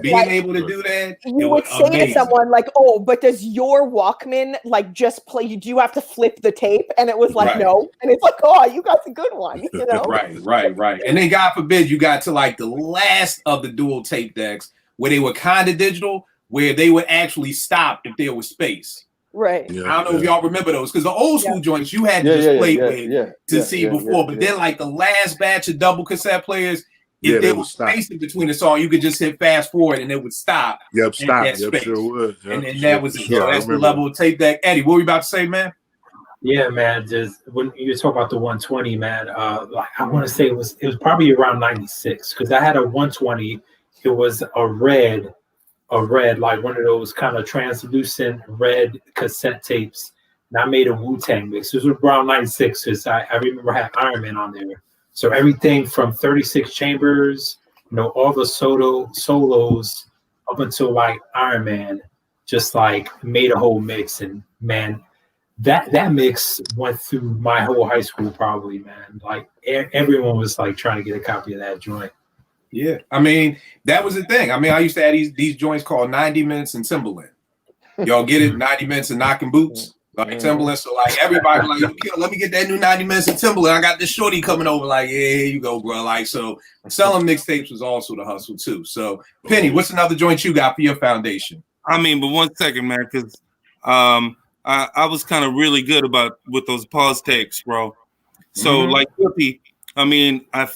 being like, able to do that. You would say to someone like, oh, but does your Walkman like just play? Do you have to flip the tape? And it was like, no. And it's like, oh, you got the good one, you know? Right. And then God forbid you got to like the last of the dual tape decks where they were kind of digital, where they would actually stop if there was space. Right. I don't know if y'all remember those, because the old school joints you had to display to see before. But then like the last batch of double cassette players, if there was space in between the song, you could just hit fast forward and it would stop. Stop. Sure would. And then that was that's the level of tape deck. Eddie, what were you about to say, man? Yeah, man. Just when you talk about the 120, man, like I want to say it was probably around 96, because I had a 120. It was a red, like one of those kind of translucent red cassette tapes. And I made a Wu-Tang mix. This was around 96, because I remember I had Iron Man on there. So everything from 36 chambers, all the solos up until like Iron Man, just like made a whole mix. And man, that mix went through my whole high school probably, man. Like everyone was like trying to get a copy of that joint. Yeah, I mean, that was the thing. I mean, I used to have these joints called 90 Minutes and Timberland. Y'all get it? 90 Minutes and Knocking Boots. Like Timberland. So like everybody like, yo, let me get that new 90 Minutes of Timberland. I got this shorty coming over. Like, yeah, here you go, bro. Like, so selling mixtapes was also the hustle too. So Penny, what's another joint you got for your foundation? I mean, but 1 second, man, because I was kind of really good with those pause tapes, bro. So like, I mean, I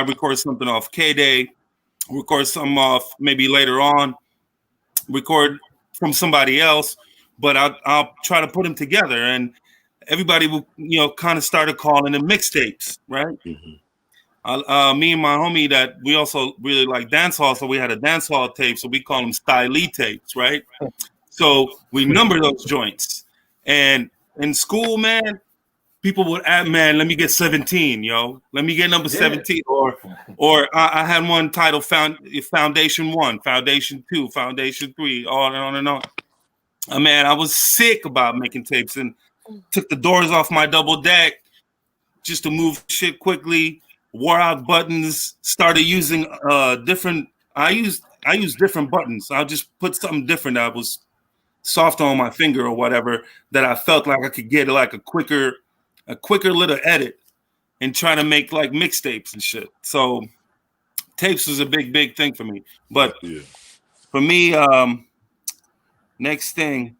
record something off K-Day, record some off maybe later on, record from somebody else, but I'll try to put them together, and everybody will, kind of started calling them mixtapes, right? Mm-hmm. Me and my homie that we also really like dancehall, so we had a dancehall tape, so we call them Style tapes, right? So we number those joints, And in school, man, people would add, man, let me get 17, yo. Let me get number 17. Or I had one titled Foundation 1, Foundation 2, Foundation 3, on and on and on. Man, I was sick about making tapes and took the doors off my double deck just to move shit quickly, wore out buttons, started using different, I used different buttons. I'll just put something different that was soft on my finger or whatever, that I felt like I could get like a quicker little edit and try to make like mixtapes and shit. So tapes was a big thing for me. But for me, next thing.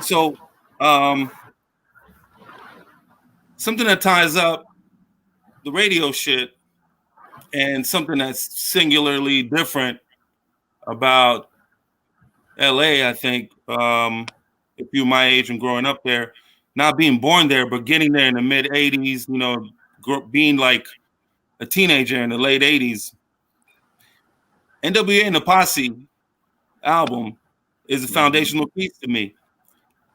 So something that ties up the radio shit and something that's singularly different about LA, I think, if you're my age and growing up there, not being born there, but getting there in the mid 80s, you know, being like a teenager in the late 80s. NWA and the Posse album is a foundational piece to me.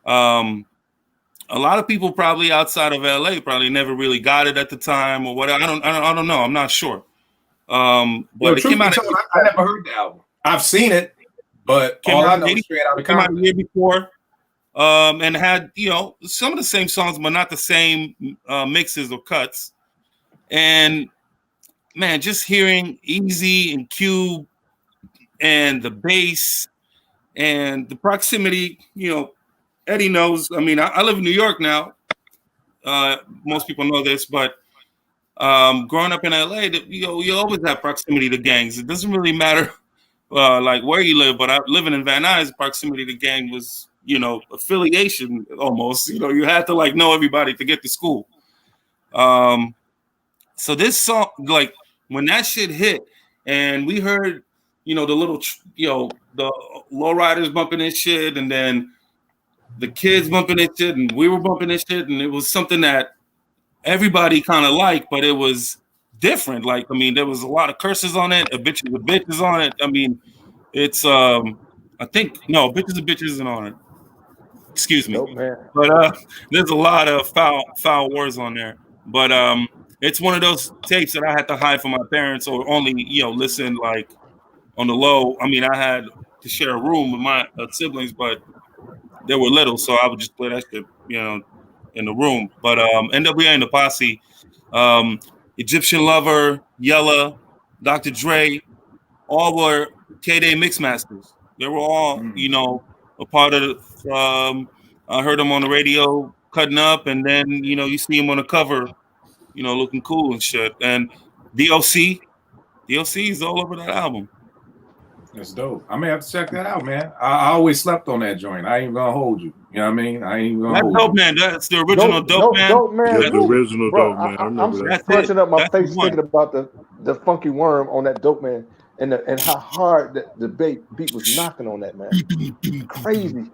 A lot of people probably outside of LA probably never really got it at the time or whatever. I don't know. I'm not sure. But it came out. I never heard the album. I've seen it, but all I know is straight out of came out a year before. And had, you know, some of the same songs, but not the same mixes or cuts. And man, just hearing Easy and Cube and the bass and the proximity, you know, Eddie knows. I mean, I live in New York now. Most people know this, but growing up in LA, you always have proximity to gangs. It doesn't really matter like where you live, but living in Van Nuys, proximity to gang was, you know, affiliation almost. You know, you had to like know everybody to get to school. So this song, like when that shit hit, and we heard, you know, the little, you know, the lowriders bumping this shit, and then the kids bumping this shit, and we were bumping this shit, and it was something that everybody kind of liked, but it was different. Like, I mean, there was a lot of curses on it, a bitches with bitches on it. I mean, it's I think no, bitches and bitches isn't on it. Excuse me. Dope, man. But there's a lot of foul words on there. But it's one of those tapes that I had to hide from my parents or only, you know, listen like on the low. I mean, I had to share a room with my siblings, but they were little, so I would just play that shit, you know, in the room. But NWA and the Posse, Egyptian Lover, Yella, Dr. Dre, all were K-Day Mixmasters. They were all, you know, a part of I heard them on the radio cutting up, and then, you know, you see them on the cover, you know, looking cool and shit. And DOC is all over that album. That's dope. I may have to check that out, man. I always slept on that joint. I ain't gonna hold you. You know what I mean? I ain't gonna hold dope, you. man. That's the original dope, man. Dope, man. Yeah, the original Bro, Dope Man. I I'm remember that. scratching up my face one. thinking about the funky worm on that Dope Man and how hard the beat was knocking on that, man. Crazy.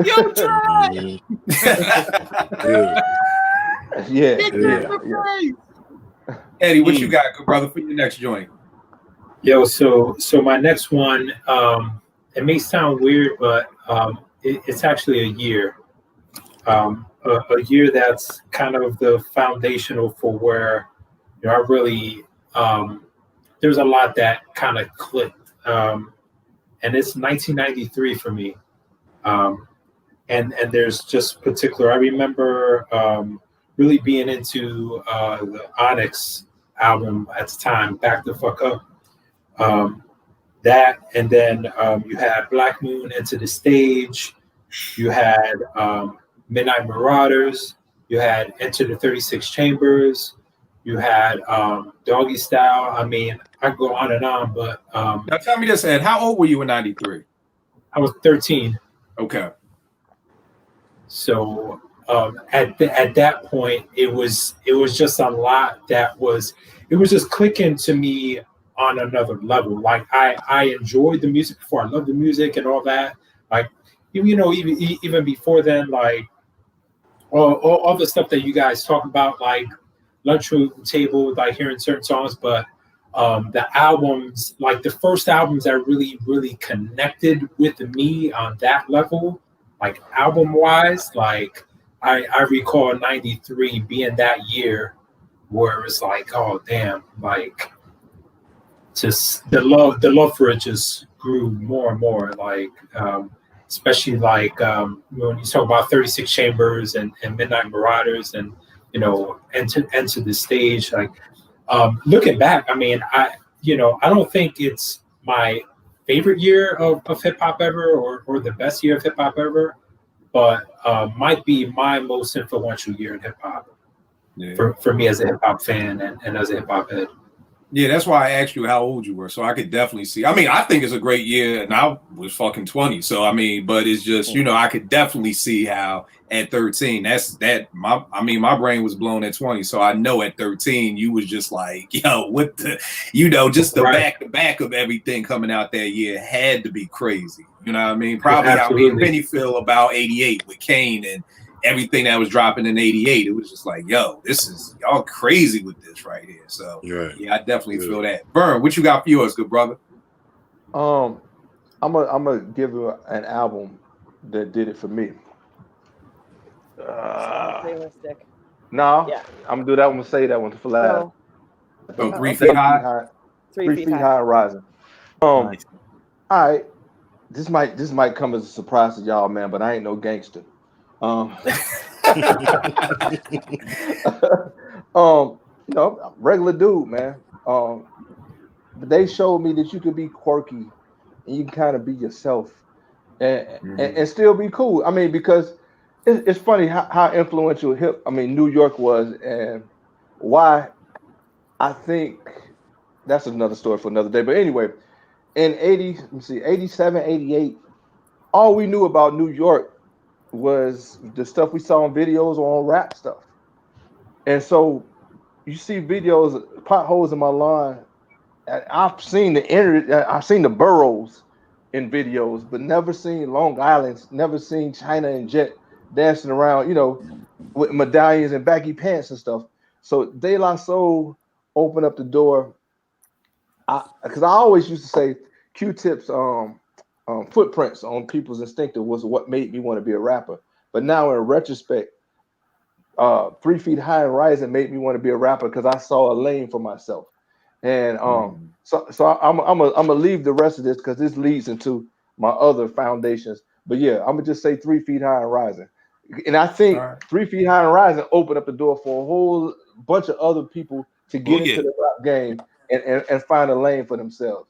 Yo, try. Yeah. Eddie, what you got, good brother, for your next joint? Yo, so my next one, it may sound weird, but it's actually a year. A year that's kind of the foundational for where, you know, I really there's a lot that kind of clicked, and it's 1993 for me. And there's just particular. I remember really being into the Onyx album at the time, Back the Fuck Up. That, and then you had Black Moon, Enter the Stage. You had Midnight Marauders. You had Enter the 36 Chambers. You had Doggy Style. I mean, I could go on and on, but Now tell me this, Ed. How old were you in '93? I was 13. Okay. So at that point, it was just a lot that was just clicking to me on another level. Like I enjoyed the music before. I loved the music and all that. Like, you know, even before then, like all the stuff that you guys talk about, like Lunchroom Table, like hearing certain songs, but the albums, like the first albums that really connected with me on that level like album wise, like I recall '93 being that year where it was like, oh damn, like just the love for it just grew more and more. Like especially like when you talk about 36 Chambers and Midnight Marauders and enter the stage. Like looking back, I mean, I don't think it's my favorite year of hip hop ever or the best year of hip hop ever, but might be my most influential year in hip hop for me as a hip hop fan and as a hip hop head. Yeah, that's why I asked you how old you were, so I could definitely see. I mean, I think it's a great year, and I was fucking 20. So I mean, but it's just I could definitely see how at 13, my brain was blown at 20, so I know at 13 you was just like, yo, what the, just the back of everything coming out that year had to be crazy. You know what I mean? Probably how me and Penny feel about '88 with Kane and everything that was dropping in '88. It was just like, yo, this is y'all crazy with this right here. So yeah, I definitely feel that. Vern, what you got for yours, good brother? I'm gonna give you an album that did it for me. Realistic. No, I'm gonna do that one. Say that one for last. So 3 feet high. 3 feet high and rising. Nice. All right. This might come as a surprise to y'all, man, but I ain't no gangster. Regular dude, man. But they showed me that you could be quirky and you can kind of be yourself and still be cool. I mean, because it's funny how influential New York was and why. I think that's another story for another day. But anyway, in 87, 88, all we knew about New York was the stuff we saw in videos on rap stuff. And so you see videos, potholes in my lawn. I've seen the boroughs in videos, but never seen Long Island, never seen China and Jet dancing around, with medallions and baggy pants and stuff. So De La Soul opened up the door. Because I always used to say Q-Tip's footprints on People's Instinctive was what made me want to be a rapper. But now in retrospect, 3 Feet High and Rising made me want to be a rapper because I saw a lane for myself. And so I'm gonna leave the rest of this because this leads into my other foundations. But yeah, I'm gonna just say 3 Feet High and Rising. And I think 3 Feet High and Rising opened up the door for a whole bunch of other people to get into the rap game and find a lane for themselves.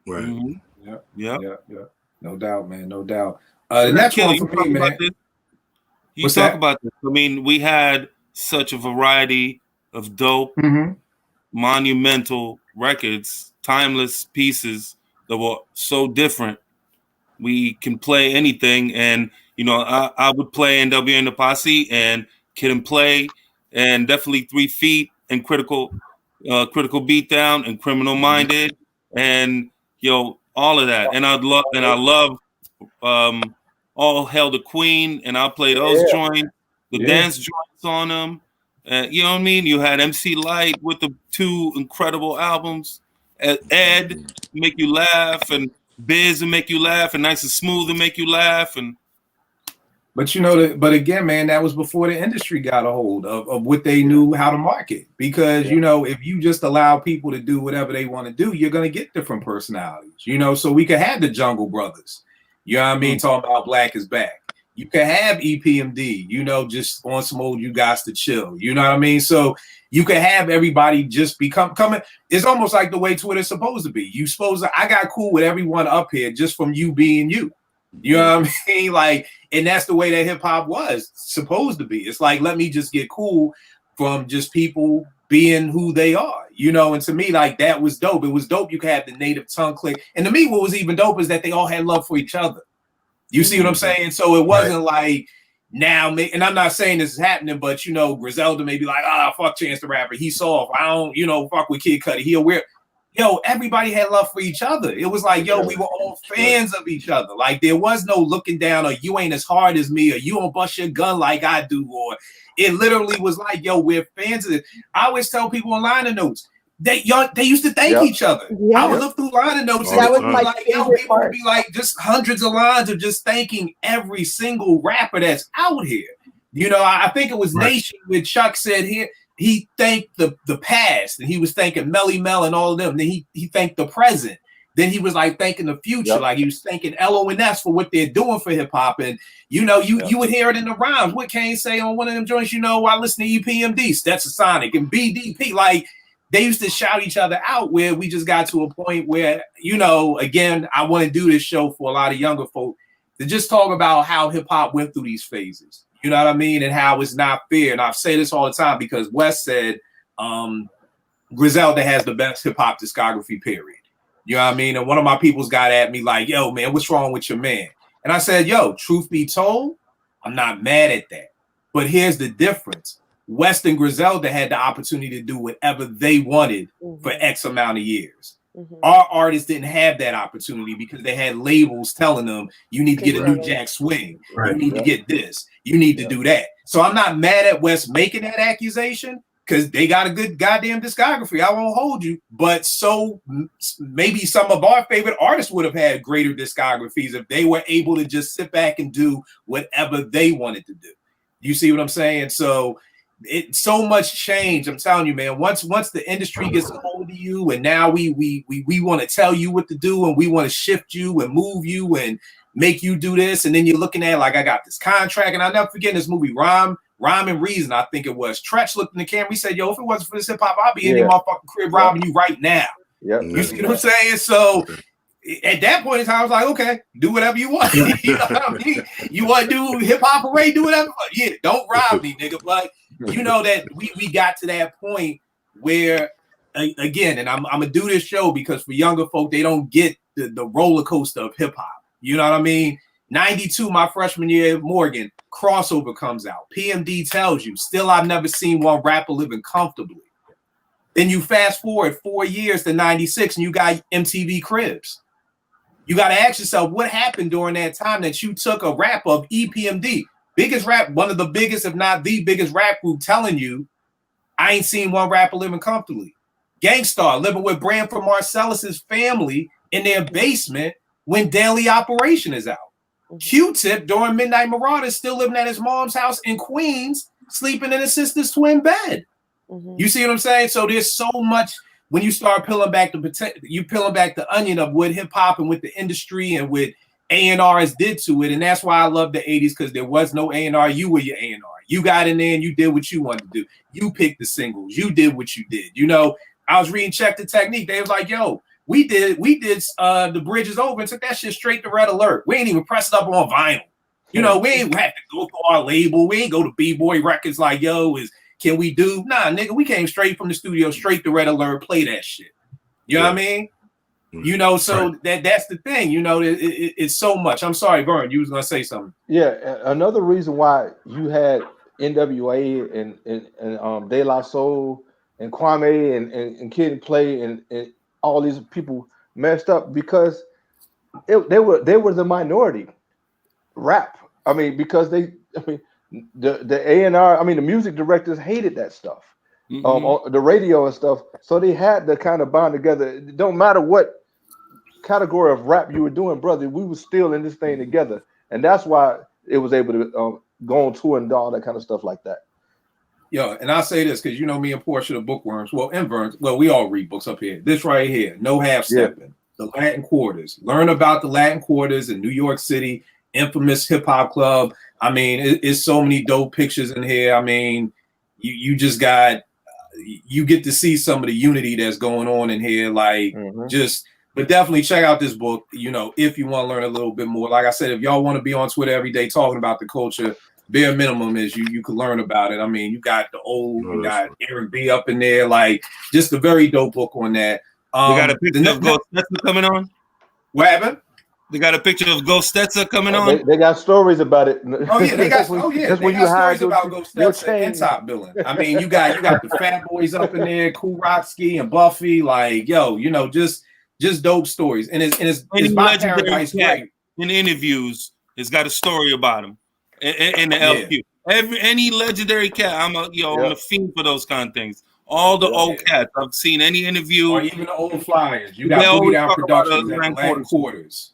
Right. Mm-hmm. Yeah. No doubt, man. No doubt. And that's one for me, man. You talk about this. I mean, we had such a variety of dope, monumental records, timeless pieces that were so different. We can play anything, and I would play NWA and the Posse and Kid and Play, and definitely 3 Feet and Critical Beatdown and Criminal Minded, and all of that. And I love All Hail the Queen, and I'll play those joints, the dance joints on them. You know what I mean? You had MC Light with the 2 incredible albums, Ed make you laugh, and Biz and make you laugh, and Nice and Smooth and make you laugh, and. But but again, man, that was before the industry got a hold of what they knew how to market. Because if you just allow people to do whatever they want to do, you're gonna get different personalities. So we could have the Jungle Brothers. You know what I mean? Talking about Black is Back. You could have EPMD. Just on some old You Gots to Chill. You know what I mean? So you could have everybody just coming. It's almost like the way Twitter's supposed to be. I got cool with everyone up here just from you being you. You know what I mean? Like, and that's the way that hip hop was supposed to be. It's like, let me just get cool from just people being who they are, and to me, like, that was dope. It was dope. You could have the native tongue click. And to me, what was even dope is that they all had love for each other. You see what I'm saying? So it wasn't like now, and I'm not saying this is happening, but Griselda may be like, fuck Chance the Rapper. He's soft. I don't, fuck with Kid Cudi. He a weird. Everybody had love for each other. It was like, we were all fans of each other. Like, there was no looking down, or you ain't as hard as me, or you don't bust your gun like I do, or it literally was like, we're fans of this. I always tell people in liner notes, they used to thank Yep. each other. Yeah. I would look through liner notes That and was it would my be like, yo, favorite people would part. be like just hundreds of lines of just thanking every single rapper that's out here. You know, I think it was Right. Nation where Chuck said here he thanked the past and he was thanking Melly Mel and all of them. Then he thanked the present. Then he was like thanking the future, Yep. like he was thanking LONS for what they're doing for hip hop. And you know, you would hear it in the rhymes. What Kane say on one of them joints, you know, while listening to EPMD, Stetsasonic and BDP, like they used to shout each other out. Where we just got to a point where, you know, again, I want to do this show for a lot of younger folk to just talk about how hip hop went through these phases. You know what I mean? And how it's not fair. And I've said this all the time because Wes said Griselda has the best hip hop discography, period. You know what I mean? And one of my people's got at me like, yo, man, what's wrong with your man? And I said, yo, truth be told, I'm not mad at that. But here's the difference. West and Griselda had the opportunity to do whatever they wanted for X amount of years. Our artists didn't have that opportunity because they had labels telling them, you need to get a new Jack Swing. Right. You need to get this. You need to do that. So I'm not mad at West making that accusation because they got a good goddamn discography. I won't hold you. But so maybe some of our favorite artists would have had greater discographies if they were able to just sit back and do whatever they wanted to do. You see what I'm saying? So it so much change. I'm telling you, man. Once the industry gets a hold of you, and now we want to tell you what to do, and we want to shift you and move you and make you do this, and then you're looking at like I got this contract, and I'll never forget this movie, Rhyme and Reason. I think it was. Tretch looked in the camera. He said, "Yo, if it wasn't for this hip hop, I'll be in your motherfucking crib robbing you right now." Yep. You see what I'm saying? So at that point in time, I was like, okay, do whatever you want. You know what I mean? You want to do hip hop parade, do whatever. Yeah, don't rob me, nigga. But you know that we got to that point where, again, and I'm gonna do this show because for younger folk, they don't get the roller coaster of hip hop. You know what I mean? 92, my freshman year at Morgan, Crossover comes out. PMD tells you, still I've never seen one rapper living comfortably. Then you fast forward 4 years to 96 and you got MTV Cribs. You got to ask yourself what happened during that time that you took a rap of EPMD, biggest rap, one of the biggest, if not the biggest rap group, telling you, I ain't seen one rapper living comfortably. Gangstar living with Branford Marcellus's family in their basement when Daily Operation is out. Q-Tip during Midnight Marauders still living at his mom's house in Queens, sleeping in his sister's twin bed. You see what I'm saying? So there's so much when you start peeling back the onion of what hip hop and what the industry and what A&Rs did to it. And that's why I love the 80s, because there was no A&R. You were your A&R. You got in there and you did what you wanted to do. You picked the singles. You did what you did. You know, I was reading Check the Technique. They was like, yo, we did The Bridge Is Over and took that shit straight to Red Alert. We ain't even pressed up on vinyl. You know, we ain't have to go to our label. We ain't go to B-Boy Records like, yo, can we do? Nah, nigga, we came straight from the studio, straight to Red Alert, play that shit. You know what I mean? You know, so that's the thing. You know, it's so much. I'm sorry, Vern, you was gonna say something. Yeah, another reason why you had NWA and De La Soul and Kwame and Kid and Play and all these people messed up because they were the minority rap. I mean, because the A&R, I mean, the music directors hated that stuff. On the radio and stuff. So they had to kind of bond together. It don't matter what category of rap you were doing, brother, we were still in this thing together. And that's why it was able to go on tour and do all that kind of stuff like that. Yo, and I'll say this because you know me and Portia the Bookworms. Well, and Vern, well, we all read books up here. This right here, No Half Stepping, The Latin Quarters. Learn about the Latin Quarters in New York City, infamous hip hop club. I mean, it's so many dope pictures in here. I mean, you just got, you get to see some of the unity that's going on in here. Like, but definitely check out this book, you know, if you want to learn a little bit more. Like I said, if y'all want to be on Twitter every day talking about the culture, bare minimum is you can learn about it. I mean, you got you got Eric B up in there, like just a very dope book on that. You got a picture of Ghost Stetson coming on? What happened? They got a picture of Ghost Stetson coming on? They got stories about it. Oh yeah, they got that's when you hide stories about Ghost Stetson and Top Billing. I mean, you got the Fat Boys up in there, Cool Rocksky and Buffy, like, yo, you know, just dope stories. And it's by Paradise Great. In interviews, it's got a story about him in the LQ. Any legendary cat, I'm a on the fiend for those kind of things. All the Yeah. old cats. I've seen any interview. Or even the old flyers. You They got Boogie always Down talk about Productions the and Land Land Quarters.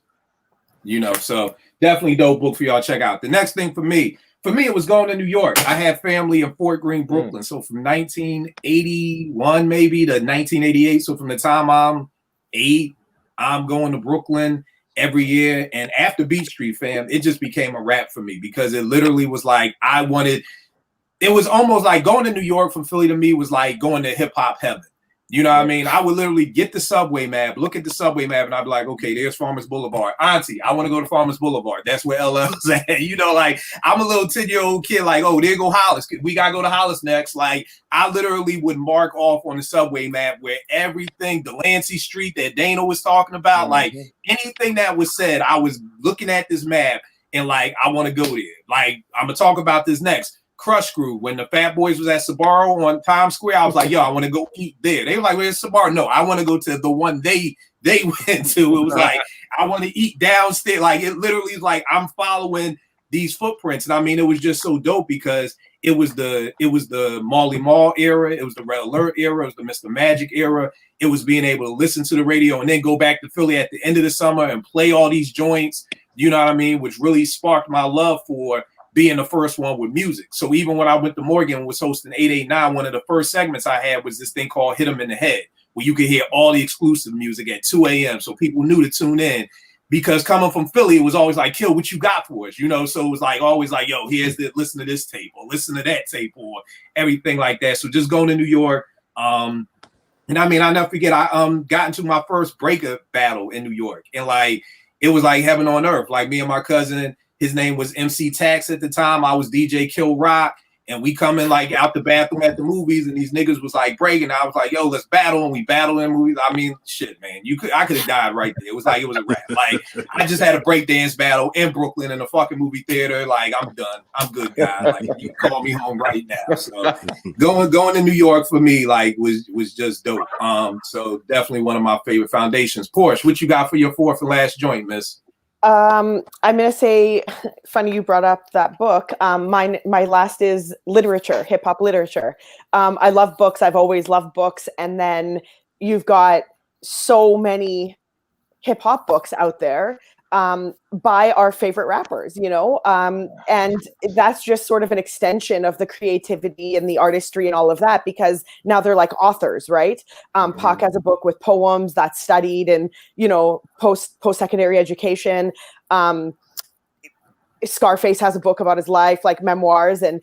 You know, so definitely dope book for y'all to check out. The next thing for me, it was going to New York. I had family in Fort Greene, Brooklyn. So from 1981 maybe to 1988. So from the time I'm 8, I'm going to Brooklyn every year. And after Beach Street, fam, it just became a wrap for me because it literally was like it was almost like going to New York from Philly to me was like going to hip hop heaven. You know what I mean? I would literally get the subway map, look at the subway map, and I'd be like, okay, there's Farmers Boulevard. Auntie, I want to go to Farmers Boulevard. That's where LL's at. You know, like I'm a little 10-year-old kid, like, oh, there go Hollis. We got to go to Hollis next. Like I literally would mark off on the subway map where everything, Delancey Street that Dana was talking about, like anything that was said, I was looking at this map and like, I want to go there. Like, I'm going to talk about this next. Crush Crew, when the Fat Boys was at Sbarro on Times Square, I was like, yo, I want to go eat there. They were like, where's Sbarro? No, I want to go to the one they went to. It was like, I want to eat downstairs. Like, it literally is like, I'm following these footprints. And I mean, it was just so dope because it was the Marley Marl era. It was the Red Alert era. It was the Mr. Magic era. It was being able to listen to the radio and then go back to Philly at the end of the summer and play all these joints, you know what I mean? Which really sparked my love for being the first one with music. So even when I went to Morgan and was hosting 889, one of the first segments I had was this thing called Hit 'em in the Head, where you could hear all the exclusive music at 2 a.m. So people knew to tune in because coming from Philly, it was always like, Kill, what you got for us? You know, so it was like always like, yo, listen to this tape or listen to that tape or everything like that. So just going to New York. And I mean, I'll never forget, I got into my first breaker battle in New York. And like, it was like heaven on earth. Like me and my cousin, his name was MC Tax at the time. I was DJ Kill Rock. And we come in like out the bathroom at the movies, and these niggas was like breaking. I was like, "Yo, let's battle!" And we battled in movies. I mean, shit, man, I could have died right there. It was like it was a rap. Like I just had a breakdance battle in Brooklyn in a fucking movie theater. Like I'm done. I'm good, guy. Like you can call me home right now. So going to New York for me like was just dope. So definitely one of my favorite foundations. Porsche, what you got for your fourth and last joint, miss? I'm gonna say, funny you brought up that book. My last is literature, hip hop literature. I love books. I've always loved books, and then you've got so many hip hop books out there by our favorite rappers, you know, and that's just sort of an extension of the creativity and the artistry and all of that, because now they're like authors, right? Pac has a book with poems that's studied and, you know, post-secondary education. Scarface has a book about his life, like memoirs, and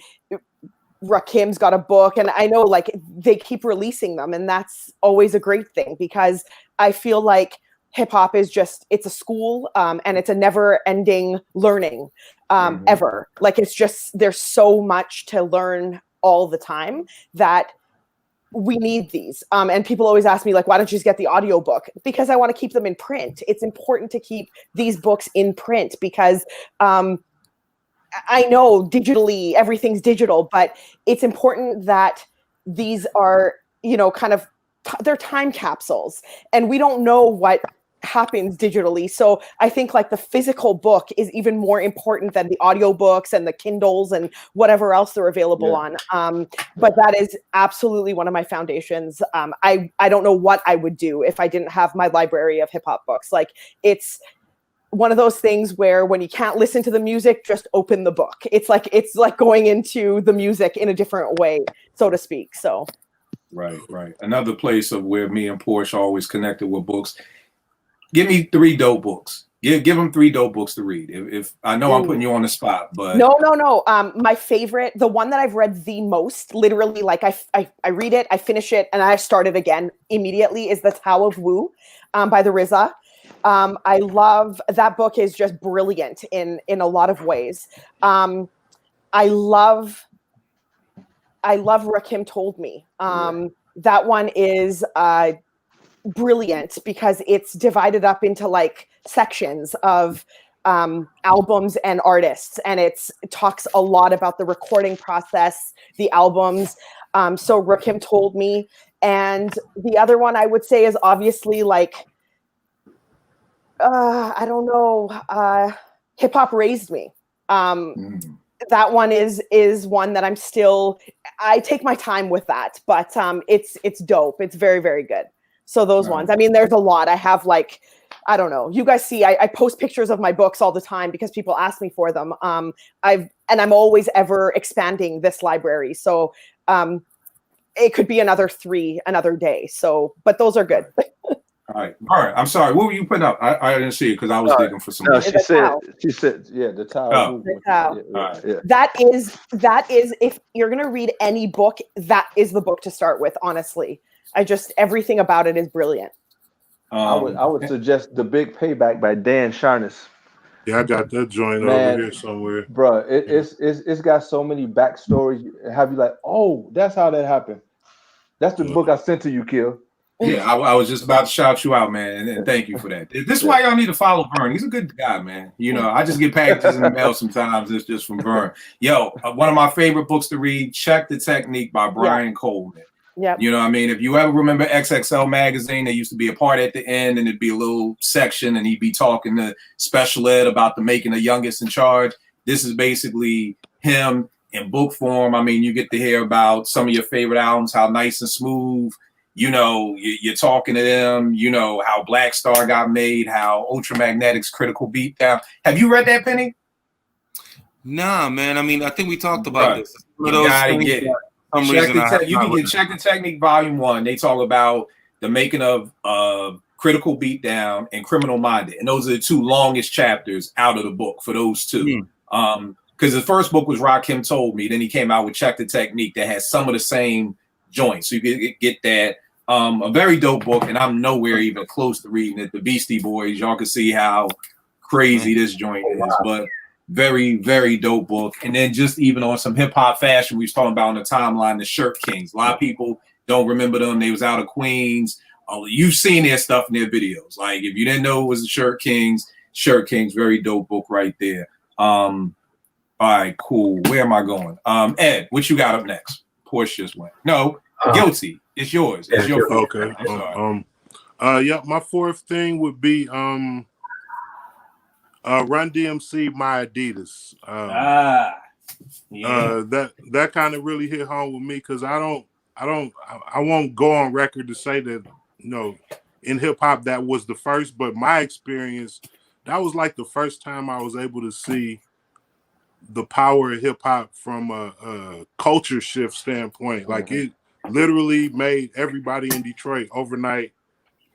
Rakim's got a book, and I know like they keep releasing them, and that's always a great thing because I feel like hip hop is it's a school, and it's a never ending learning, ever. Like it's just, there's so much to learn all the time that we need these. And people always ask me like, why don't you just get the audiobook? Because I want to keep them in print. It's important to keep these books in print because, I know digitally everything's digital, but it's important that these are, you know, kind of they're time capsules, and we don't know what happens digitally. So I think like the physical book is even more important than the audiobooks and the Kindles and whatever else they're available on. But that is absolutely one of my foundations. I don't know what I would do if I didn't have my library of hip hop books. Like it's one of those things where when you can't listen to the music, just open the book. It's like going into the music in a different way, so to speak. So Right. Another place of where me and Porsche always connected with books. Give me 3 dope books. Give them 3 dope books to read. If I know I'm putting you on the spot, but no. My favorite, the one that I've read the most, literally, like I read it, I finish it, and I start it again immediately, is The Tao of Wu, by the RZA. I love that book. Is just brilliant in a lot of ways. I love Rakim Told Me. That one is brilliant because it's divided up into like sections of albums and artists, and it talks a lot about the recording process, the albums. So Rakim Told Me, and the other one I would say is obviously like I don't know, Hip Hop Raised Me. that one is one that I take my time with that, but it's dope. It's very, very good. So those ones. I mean, there's a lot. I have like, I don't know. You guys see, I post pictures of my books all the time because people ask me for them. I'm always ever expanding this library. So it could be another 3 another day. So, but those are good. All right. I'm sorry. What were you putting up? I didn't see it because I was digging for some. No, It's a towel. she said, yeah, the towel. Oh. movement. The towel. Yeah. That is if you're gonna read any book, that is the book to start with. Honestly, everything about it is brilliant. I would suggest The Big Payback by Dan Charnas. Yeah, I got that joint Man, over here somewhere. Bro, it's got so many backstories. Have you like, oh, that's how that happened. That's the book I sent to you, Kill. Yeah, I was just about to shout you out, man, and thank you for that. This is why y'all need to follow Vern. He's a good guy, man. You know, I just get packages in the mail sometimes. It's just from Vern. Yo, one of my favorite books to read, Check the Technique by Brian Coleman. Yeah. You know what I mean? If you ever remember XXL magazine, there used to be a part at the end and it'd be a little section and he'd be talking to special ed about the making the youngest in charge. This is basically him in book form. I mean, you get to hear about some of your favorite albums, how Nice and Smooth, you know, you're talking to them, you know, how Black Star got made, how Ultramagnetic's Critical Beatdown. Have you read that, Penny? Nah, man. I mean, I think we talked about this. You gotta get it. You can get Check the Technique Volume 1. They talk about the making of Critical Beatdown and Criminal Minded. And those are the 2 longest chapters out of the book for those 2. Because the first book was Rakim Told Me. Then he came out with Check the Technique that has some of the same joints. So you can get that. A very dope book, and I'm nowhere even close to reading it. The Beastie Boys, y'all can see how crazy this joint is, but very, very dope book. And then just even on some hip hop fashion, we was talking about on the timeline, the Shirt Kings. A lot of people don't remember them. They was out of Queens. You've seen their stuff in their videos. Like if you didn't know it was the Shirt Kings, very dope book right there. All right, cool. Where am I going? Ed, what you got up next? Porsche just went. No, Guilty. It's yours. It's your okay. Yeah, my fourth thing would be Run DMC, My Adidas. That kind of really hit home with me because I won't go on record to say that, you know, in hip hop that was the first, but my experience, that was like the first time I was able to see the power of hip hop from a culture shift standpoint. Like it literally made everybody in Detroit overnight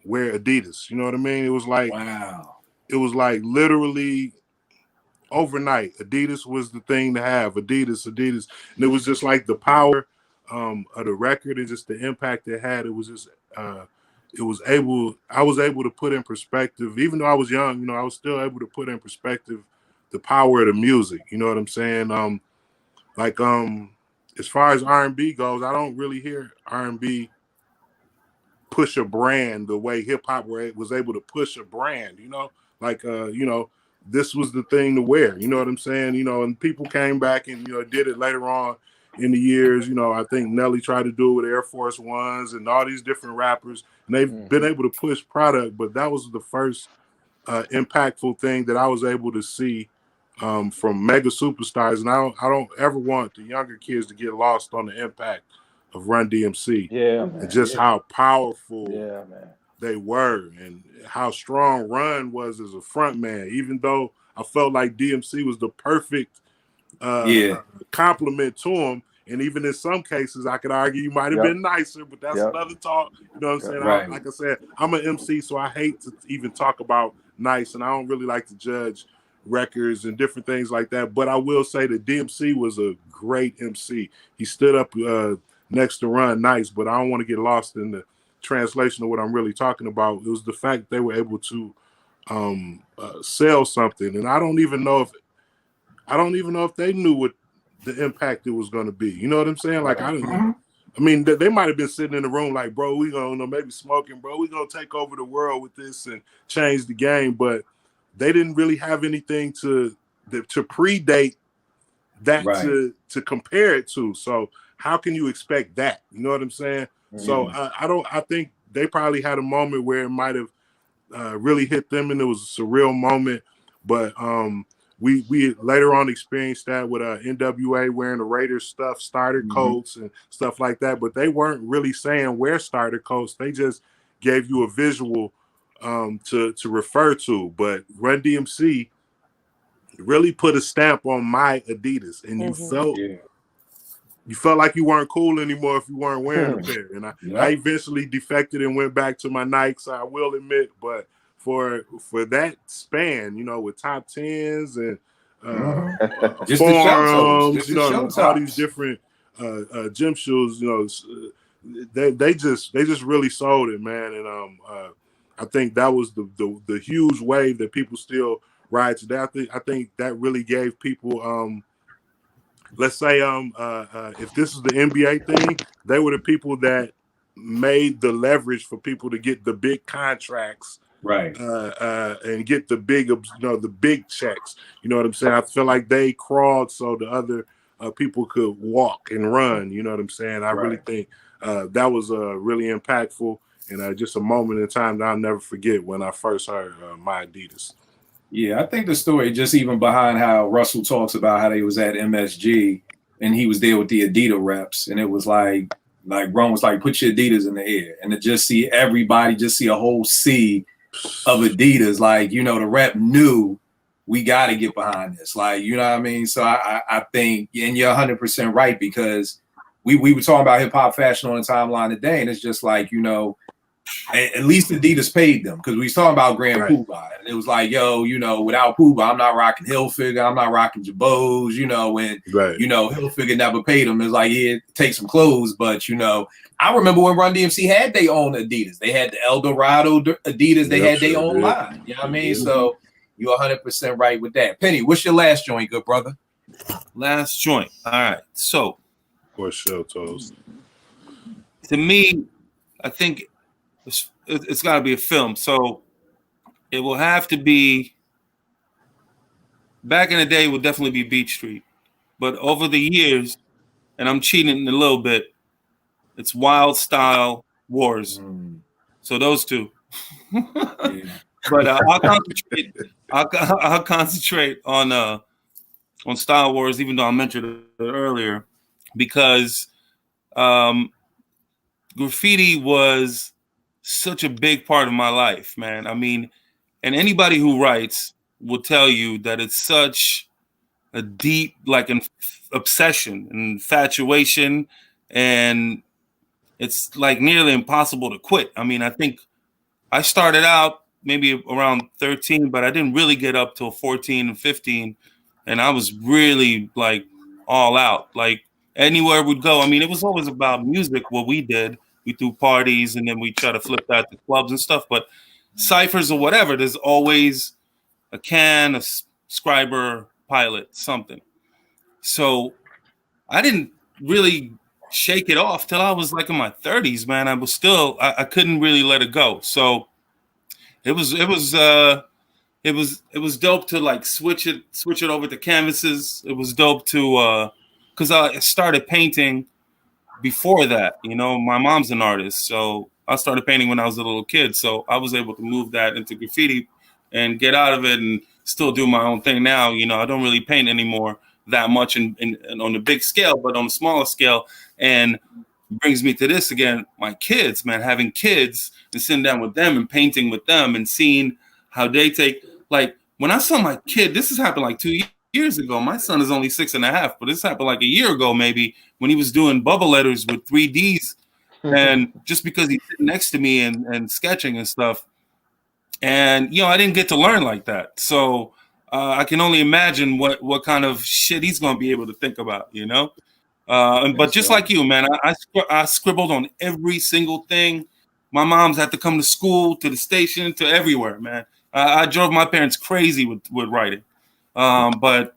wear Adidas. You know what I mean? It was like, wow. It was like literally overnight. Adidas was the thing to have. Adidas. And it was just like the power of the record and just the impact it had. It was just, I was able to put in perspective, even though I was young, you know, I was still able to put in perspective the power of the music. You know what I'm saying? As far as R&B goes, I don't really hear R&B push a brand the way hip hop was able to push a brand, you know, like, you know, this was the thing to wear, you know what I'm saying? You know, and people came back and, you know, did it later on in the years. You know, I think Nelly tried to do it with Air Force Ones and all these different rappers, and they've been able to push product, but that was the first impactful thing that I was able to see from mega superstars. And I don't ever want the younger kids to get lost on the impact of Run DMC. Yeah, man. And just how powerful man. They were and how strong Run was as a front man, even though I felt like DMC was the perfect compliment to him. And even in some cases, I could argue you might have been nicer, but that's another talk. You know what I'm saying? Right. Like I said, I'm an MC, so I hate to even talk about nice, and I don't really like to judge records and different things like that. But I will say that DMC was a great MC. He stood up next to Run Nice, but I don't want to get lost in the translation of what I'm really talking about. It was the fact that they were able to sell something, and I don't even know if they knew what the impact it was going to be. You know what I'm saying? Like I mean, they might have been sitting in the room like, bro, we gonna maybe smoking, bro, we gonna take over the world with this and change the game, but they didn't really have anything to predate that to compare it to. So how can you expect that? You know what I'm saying? So I think they probably had a moment where it might have really hit them and it was a surreal moment. But we later on experienced that with NWA wearing the Raiders stuff, starter coats and stuff like that. But they weren't really saying wear starter coats. They just gave you a visual to refer to. But Run DMC really put a stamp on my Adidas, and you felt like you weren't cool anymore if you weren't wearing a pair. And I eventually defected and went back to my Nikes, I will admit, but for that span, you know, with top tens and just the forums, you know, show all these different gym shoes, you know, they just really sold it, man. And I think that was the huge wave that people still ride today. I think that really gave people let's say if this is the NBA thing, they were the people that made the leverage for people to get the big contracts, right? And get the big, you know, the big checks. You know what I'm saying? I feel like they crawled so the other people could walk and run. You know what I'm saying? I really think that was really impactful and just a moment in time that I'll never forget when I first heard my Adidas. Yeah, I think the story just even behind how Russell talks about how they was at MSG and he was there with the Adidas reps, and it was like Ron was like, put your Adidas in the air, and to just see everybody, just see a whole sea of Adidas, like, you know, the rep knew we got to get behind this, like, you know what I mean? So I think, and you're 100% right, because we were talking about hip hop fashion on the timeline today, and it's just like, you know, at least Adidas paid them, because we was talking about Grand Poobah, and it was like, yo, you know, without Poobah, I'm not rocking Hilfiger, I'm not rocking Jabos, you know, and you know, Hilfiger never paid them. It's like, yeah, take some clothes, but you know, I remember when Run DMC had their own Adidas. They had the El Dorado Adidas. They had their own line. You know what I mean? So you're 100% right with that. Penny, what's your last joint, good brother? Last joint. All right. So, for sure, Toast. To me, I think it's got to be a film. So it will have to be. Back in the day, it would definitely be Beat Street, but over the years, and I'm cheating a little bit, it's Wild Style Wars. So those two. But I'll concentrate on Style Wars, even though I mentioned it earlier, because graffiti was such a big part of my life, man. I mean, and anybody who writes will tell you that it's such a deep, like, an obsession and infatuation, and it's like nearly impossible to quit. I mean, I think I started out maybe around 13, but I didn't really get up till 14 and 15. And I was really like all out, like anywhere we'd go. I mean, it was always about music, what we did. We threw parties and then we try to flip that to clubs and stuff. But ciphers or whatever, there's always a can, a scriber, pilot, something. So I didn't really shake it off till I was like in my 30s, man. I was still, I couldn't really let it go. So it was dope to like switch it over to canvases. It was dope to because I started painting before that. You know, my mom's an artist, so I started painting when I was a little kid. So I was able to move that into graffiti and get out of it and still do my own thing now. You know, I don't really paint anymore that much and on the big scale, but on a smaller scale. And brings me to this again, my kids, man, having kids and sitting down with them and painting with them and seeing how they take, like when I saw my kid, this has happened like 2 years ago. My son is only 6.5, but this happened like a year ago, maybe, when he was doing bubble letters with 3Ds. And just because he's sitting next to me and sketching and stuff. And, you know, I didn't get to learn like that. So I can only imagine what kind of shit he's going to be able to think about, you know? But just like you, man, I scribbled on every single thing. My mom's had to come to school, to the station, to everywhere, man. I drove my parents crazy with writing. But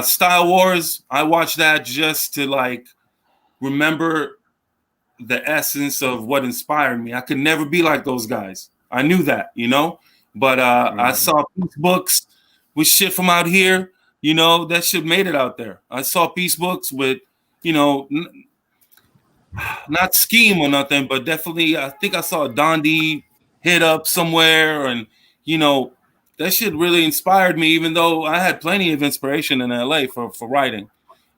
Style Wars, I watched that just to like remember the essence of what inspired me. I could never be like those guys. I knew that, you know. But I saw Peace Books with shit from out here. You know, that shit made it out there. I saw Peace Books with, you know, not Scheme or nothing, but definitely I think I saw a Dondi hit up somewhere, and you know, that shit really inspired me, even though I had plenty of inspiration in LA for writing.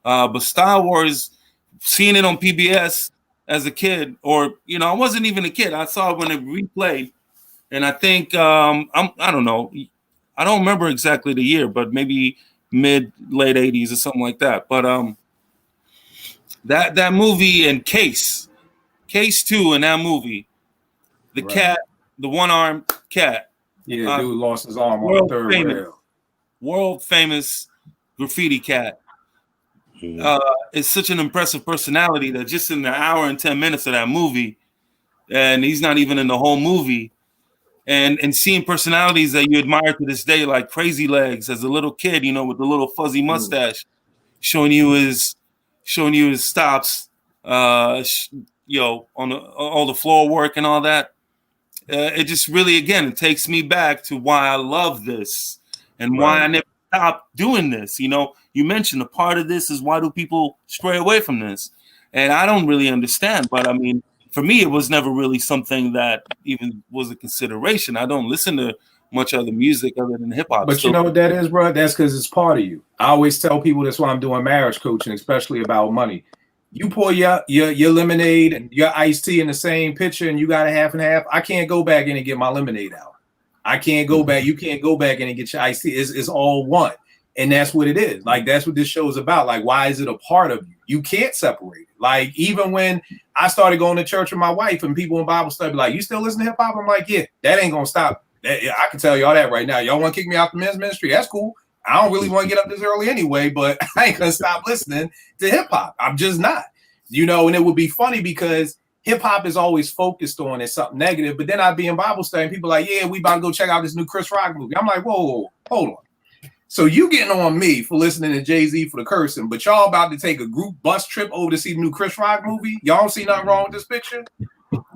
But Star Wars, seeing it on PBS as a kid, or I wasn't even a kid. I saw it when it replayed, and I think I don't know, I don't remember exactly the year, but maybe late 80s or something like that. But that movie and Case 2 in that movie, the Right. cat, the one-armed cat. Yeah, dude lost his arm on the third rail. World famous graffiti cat. Is such an impressive personality that just in the hour and 10 minutes of that movie, and he's not even in the whole movie, and seeing personalities that you admire to this day, like Crazy Legs as a little kid, with the little fuzzy mustache, showing you his stops, on all the floor work and all that. It just really, again, it takes me back to why I love this and why I never stopped doing this. You mentioned a part of this is why do people stray away from this? And I don't really understand, but I mean, for me, it was never really something that even was a consideration. I don't listen to much other music other than hip hop. But you know what that is, bro? That's because it's part of you. I always tell people that's why I'm doing marriage coaching, especially about money. You pour your lemonade and your iced tea in the same pitcher and you got a half and half. I can't go back in and get my lemonade out. I can't go back. You can't go back in and get your iced tea. It's all one. And that's what it is. Like, that's what this show is about. Like, why is it a part of you? You can't separate it. Like, even when I started going to church with my wife and people in Bible study be like, you still listen to hip hop? I'm like, yeah, that ain't going to stop. I can tell y'all that right now. Y'all want to kick me out the men's ministry? That's cool. I don't really want to get up this early anyway, but I ain't going to stop listening to hip hop. I'm just not. And it would be funny because hip hop is always focused on as something negative, but then I'd be in Bible study and people are like, yeah, we about to go check out this new Chris Rock movie. I'm like, whoa, hold on. So you getting on me for listening to Jay-Z for the cursing, but y'all about to take a group bus trip over to see the new Chris Rock movie? Y'all don't see nothing wrong with this picture?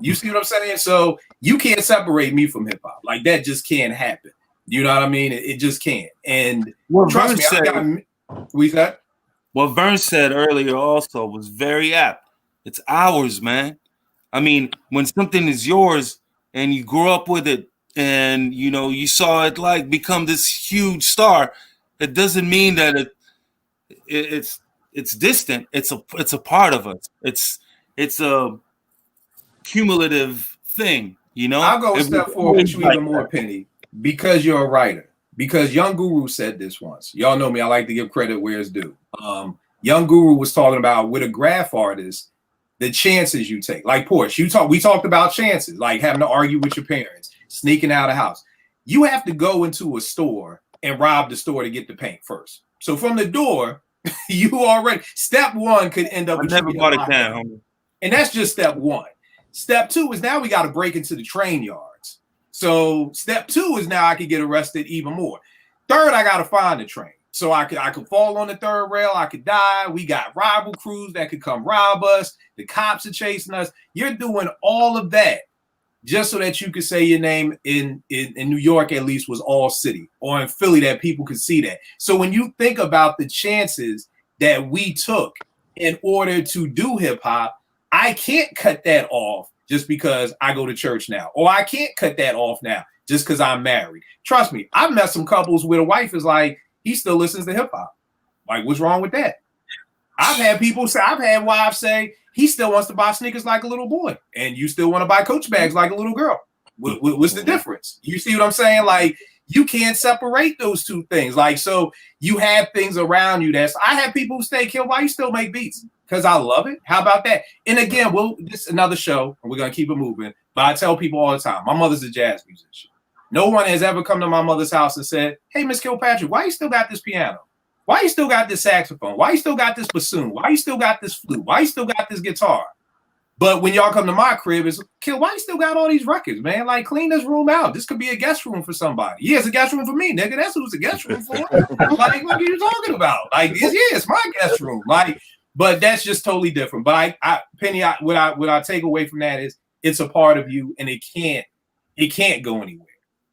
You see what I'm saying? So you can't separate me from hip hop. Like, that just can't happen. You know what I mean? It just can't. And trust me, what Vern said earlier also was very apt. It's ours, man. I mean, when something is yours and you grew up with it and, you saw it like become this huge star, it doesn't mean that it's distant. It's a part of us. It's a cumulative thing, I'll go a step forward with you even more, Penny, because you're a writer. Because Young Guru said this once. Y'all know me. I like to give credit where it's due. Young Guru was talking about with a graph artist, the chances you take. Like Porsche, we talked about chances, like having to argue with your parents, sneaking out of the house. You have to go into a store and rob the store to get the paint first. So from the door, you already step one could end up. I never bought a can, and that's just step one. Step two is now we got to break into the train yards. So step two is now I could get arrested even more. Third, I got to find the train. So I could fall on the third rail. I could die. We got rival crews that could come rob us. The cops are chasing us. You're doing all of that just so that you could say your name in New York, at least, was all city, or in Philly that people could see that. So when you think about the chances that we took in order to do hip hop, I can't cut that off just because I go to church now, or I can't cut that off now just because I'm married. Trust me, I've met some couples where the wife is like, he still listens to hip hop. Like, what's wrong with that? I've had wives say, he still wants to buy sneakers like a little boy, and you still want to buy Coach bags like a little girl. What's the difference? You see what I'm saying? Like, you can't separate those two things. Like, so you have things around you I have people who say, Kill, why you still make beats? Because I love it. How about that? And again, this is another show, and we're going to keep it moving. But I tell people all the time, my mother's a jazz musician. No one has ever come to my mother's house and said, hey, Miss Kilpatrick, why you still got this piano? Why you still got this saxophone? Why you still got this bassoon? Why you still got this flute? Why you still got this guitar? But when y'all come to my crib, it's, Kill, why you still got all these records, man? Like, clean this room out. This could be a guest room for somebody. Yeah, it's a guest room for me, nigga. That's who's a guest room for. Like, what are you talking about? Like, it's my guest room. Like, but that's just totally different. But Penny, what I take away from that is it's a part of you, and it can't go anywhere.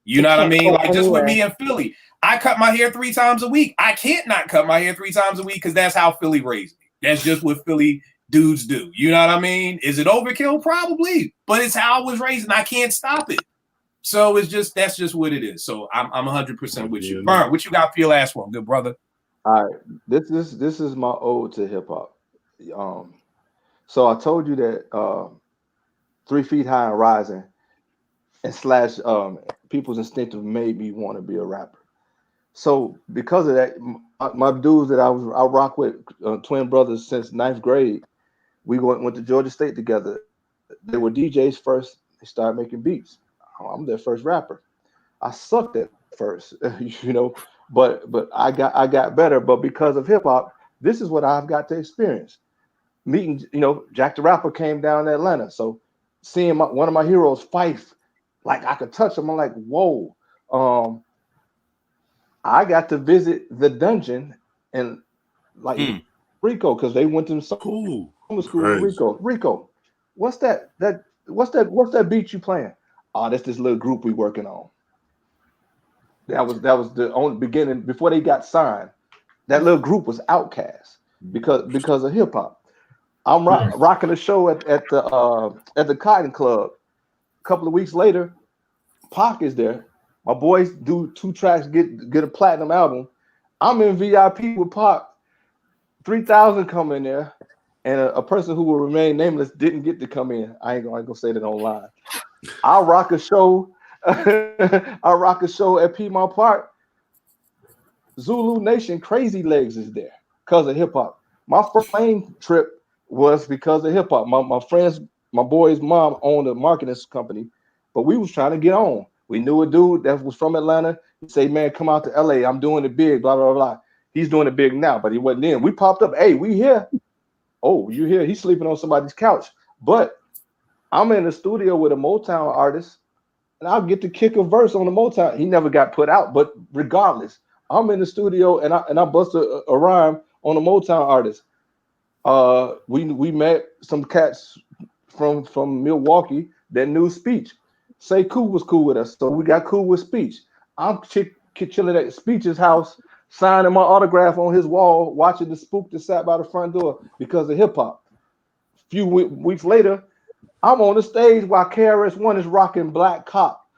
You know what I mean? Like, just with me in Philly, I cut my hair 3 times a week. I can't not cut my hair 3 times a week because that's how Philly raised me. That's just what Philly dudes do. You know what I mean? Is it overkill? Probably. But it's how I was raised, and I can't stop it. So that's just what it is. So I'm 100% with you. Burn, what you got for your last one, good brother? All right, this is my ode to hip hop. So I told you that 3 Feet High and Rising and Slash People's Instinctive made me want to be a rapper. So because of that, my dudes that I rock with, twin brothers since 9th grade, we went to Georgia State together. They were DJs first. They started making beats. I'm their first rapper. I sucked at first, you know, but I got better. But because of hip hop, this is what I've got to experience. Meeting, you know, Jack the Rapper came down to Atlanta, so seeing one of my heroes, Fife, like I could touch him. I'm like, whoa. I got to visit the dungeon and like Rico, because they went to summer school in Rico. Rico, what's that beat you playing? Oh, that's this little group we working on. That was the only beginning before they got signed. That little group was Outkast because of hip hop. I'm rocking a show at the Cotton Club. A couple of weeks later, Pac is there. My boys do 2 tracks, get a platinum album. I'm in VIP with Pac. 3,000 come in there, and a person who will remain nameless didn't get to come in. I ain't gonna say that online. I'll rock a show. I rock a show at Piedmont Park. Zulu Nation Crazy Legs is there because of hip hop. My first plane trip was because of hip hop. My friends, my boy's mom owned a marketing company, but we was trying to get on. We knew a dude that was from Atlanta. He said, man, come out to LA. I'm doing it big, blah, blah, blah. He's doing it big now, but he wasn't in. We popped up. Hey, we here. Oh, you here? He's sleeping on somebody's couch. But I'm in the studio with a Motown artist, and I'll get to kick a verse on the Motown. He never got put out, but regardless, I'm in the studio and I bust a rhyme on a Motown artist. We met some cats from Milwaukee that knew Speech. Say Cool was cool with us, so we got cool with Speech. I'm chilling at Speech's house, signing my autograph on his wall, watching the spook that sat by the front door because of hip hop. A few weeks later, I'm on the stage while KRS-One is rocking Black Cop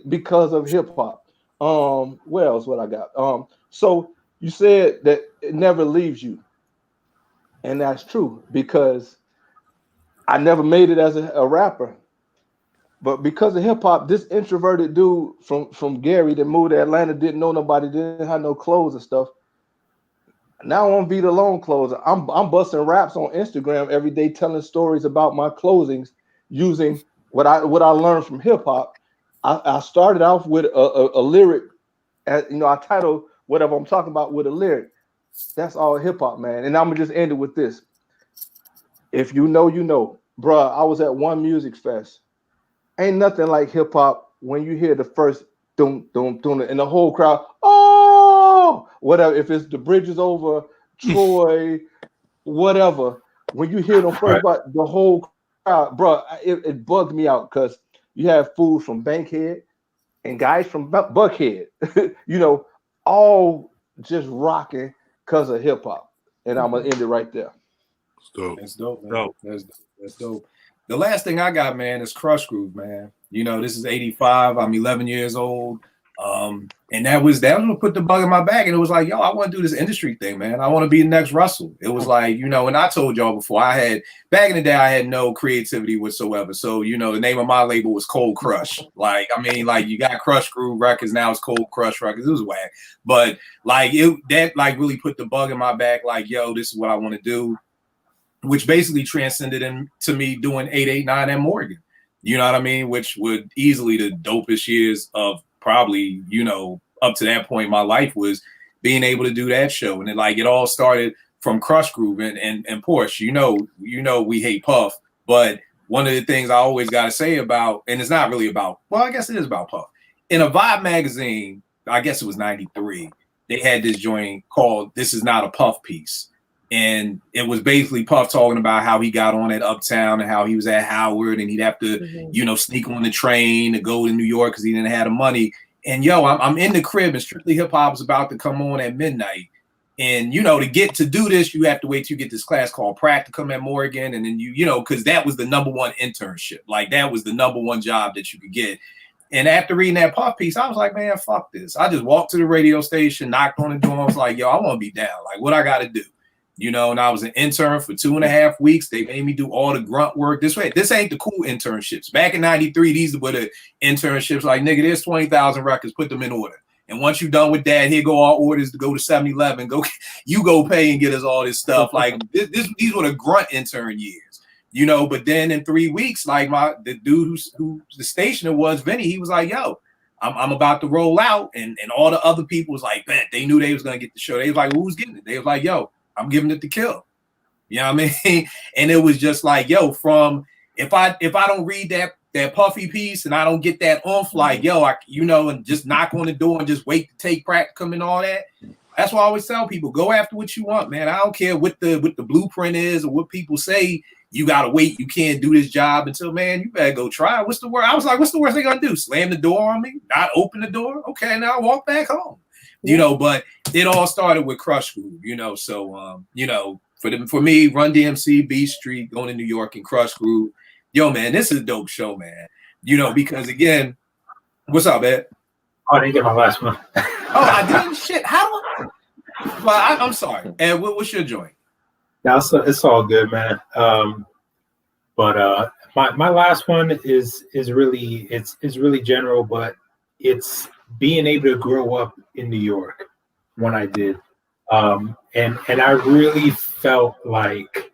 because of hip hop. What else? What I got? So you said that it never leaves you, and that's true because I never made it as a rapper. But because of hip hop, this introverted dude from Gary that moved to Atlanta, didn't know nobody, didn't have no clothes and stuff. Now I'm Be the Lone Closer. I'm busting raps on Instagram every day, telling stories about my closings using what I learned from hip hop. I started off with a lyric, I titled whatever I'm talking about with a lyric. That's all hip hop, man. And I'm gonna just end it with this. If you know, you know, bruh. I was at one music fest. Ain't nothing like hip hop when you hear the first doom doom doom and the whole crowd, oh, whatever. If it's The Bridge Is Over, Troy, whatever. When you hear them first, the whole crowd, bro, it bugged me out because you have fools from Bankhead and guys from Buckhead, all just rocking because of hip hop. And I'm gonna end it right there. That's dope. Man. That's dope. The last thing I got, man, is Crush Groove, man. This is 85. I'm 11 years old. And that was what put the bug in my back. And it was like, yo, I want to do this industry thing, man. I want to be the next Russell. It was like, and I told y'all before, back in the day, I had no creativity whatsoever. So, the name of my label was Cold Crush. You got Crush Groove Records, now it's Cold Crush Records. It was whack. But that really put the bug in my back, like, yo, this is what I want to do. Which basically transcended into me doing 889 and Morgan, you know what I mean? Which would easily the dopest years of probably, up to that point in my life was being able to do that show. And it all started from Crush Groove and Porsche, we hate Puff, but one of the things I always got to say about, and it's not really about, well, I guess it is about Puff. In a Vibe magazine, I guess it was 93, they had this joint called This Is Not a Puff Piece. And it was basically Puff talking about how he got on at Uptown and how he was at Howard and he'd have to, sneak on the train to go to New York because he didn't have the money. And I'm in the crib and Strictly Hip Hop is about to come on at midnight. And, to do this, you have to wait till you get this class called Practicum at Morgan. And then because that was the number one internship. Like that was the number one job that you could get. And after reading that Puff piece, I was like, man, fuck this. I just walked to the radio station, knocked on the door. I was like, yo, I want to be down. Like, what I got to do? You know, and I was an intern for 2.5 weeks. They made me do all the grunt work. This ain't the cool internships. Back in 93, these were the internships. Like, nigga, there's 20,000 records. Put them in order. And once you're done with that, here go our orders to go to 7-Eleven. You go pay and get us all this stuff. Like, these were the grunt intern years. You know, but then in 3 weeks, like the dude who the stationer was, Vinny, he was like, yo, I'm about to roll out. And all the other people was like, man, they knew they was going to get the show. They was like, who's getting it? They was like, yo, I'm giving it to Kill. You know what I mean? And it was just like, yo, from if I don't read that Puffy piece and I don't get that oomph, like, yo, and just knock on the door and just wait to take practicum and all that. That's why I always tell people, go after what you want, man. I don't care what the blueprint is or what people say. You gotta wait. You can't do this job until, man, you better go try. What's the word? I was like, what's the worst they gonna do? Slam the door on me? Not open the door? Okay, now walk back home. You know, but it all started with Crush Groove, you know. So for me, Run DMC, B Street, going to New York and Crush Groove. Yo, man, this is a dope show, man. You know, because again, what's up, Ed? Oh, I didn't get my last one. Oh, I didn't? Shit. How do I? Well, I'm sorry. Ed, what's your joint? Now it's all good, man. But my last one is really general, but it's being able to grow up in New York when I did. And I really felt like,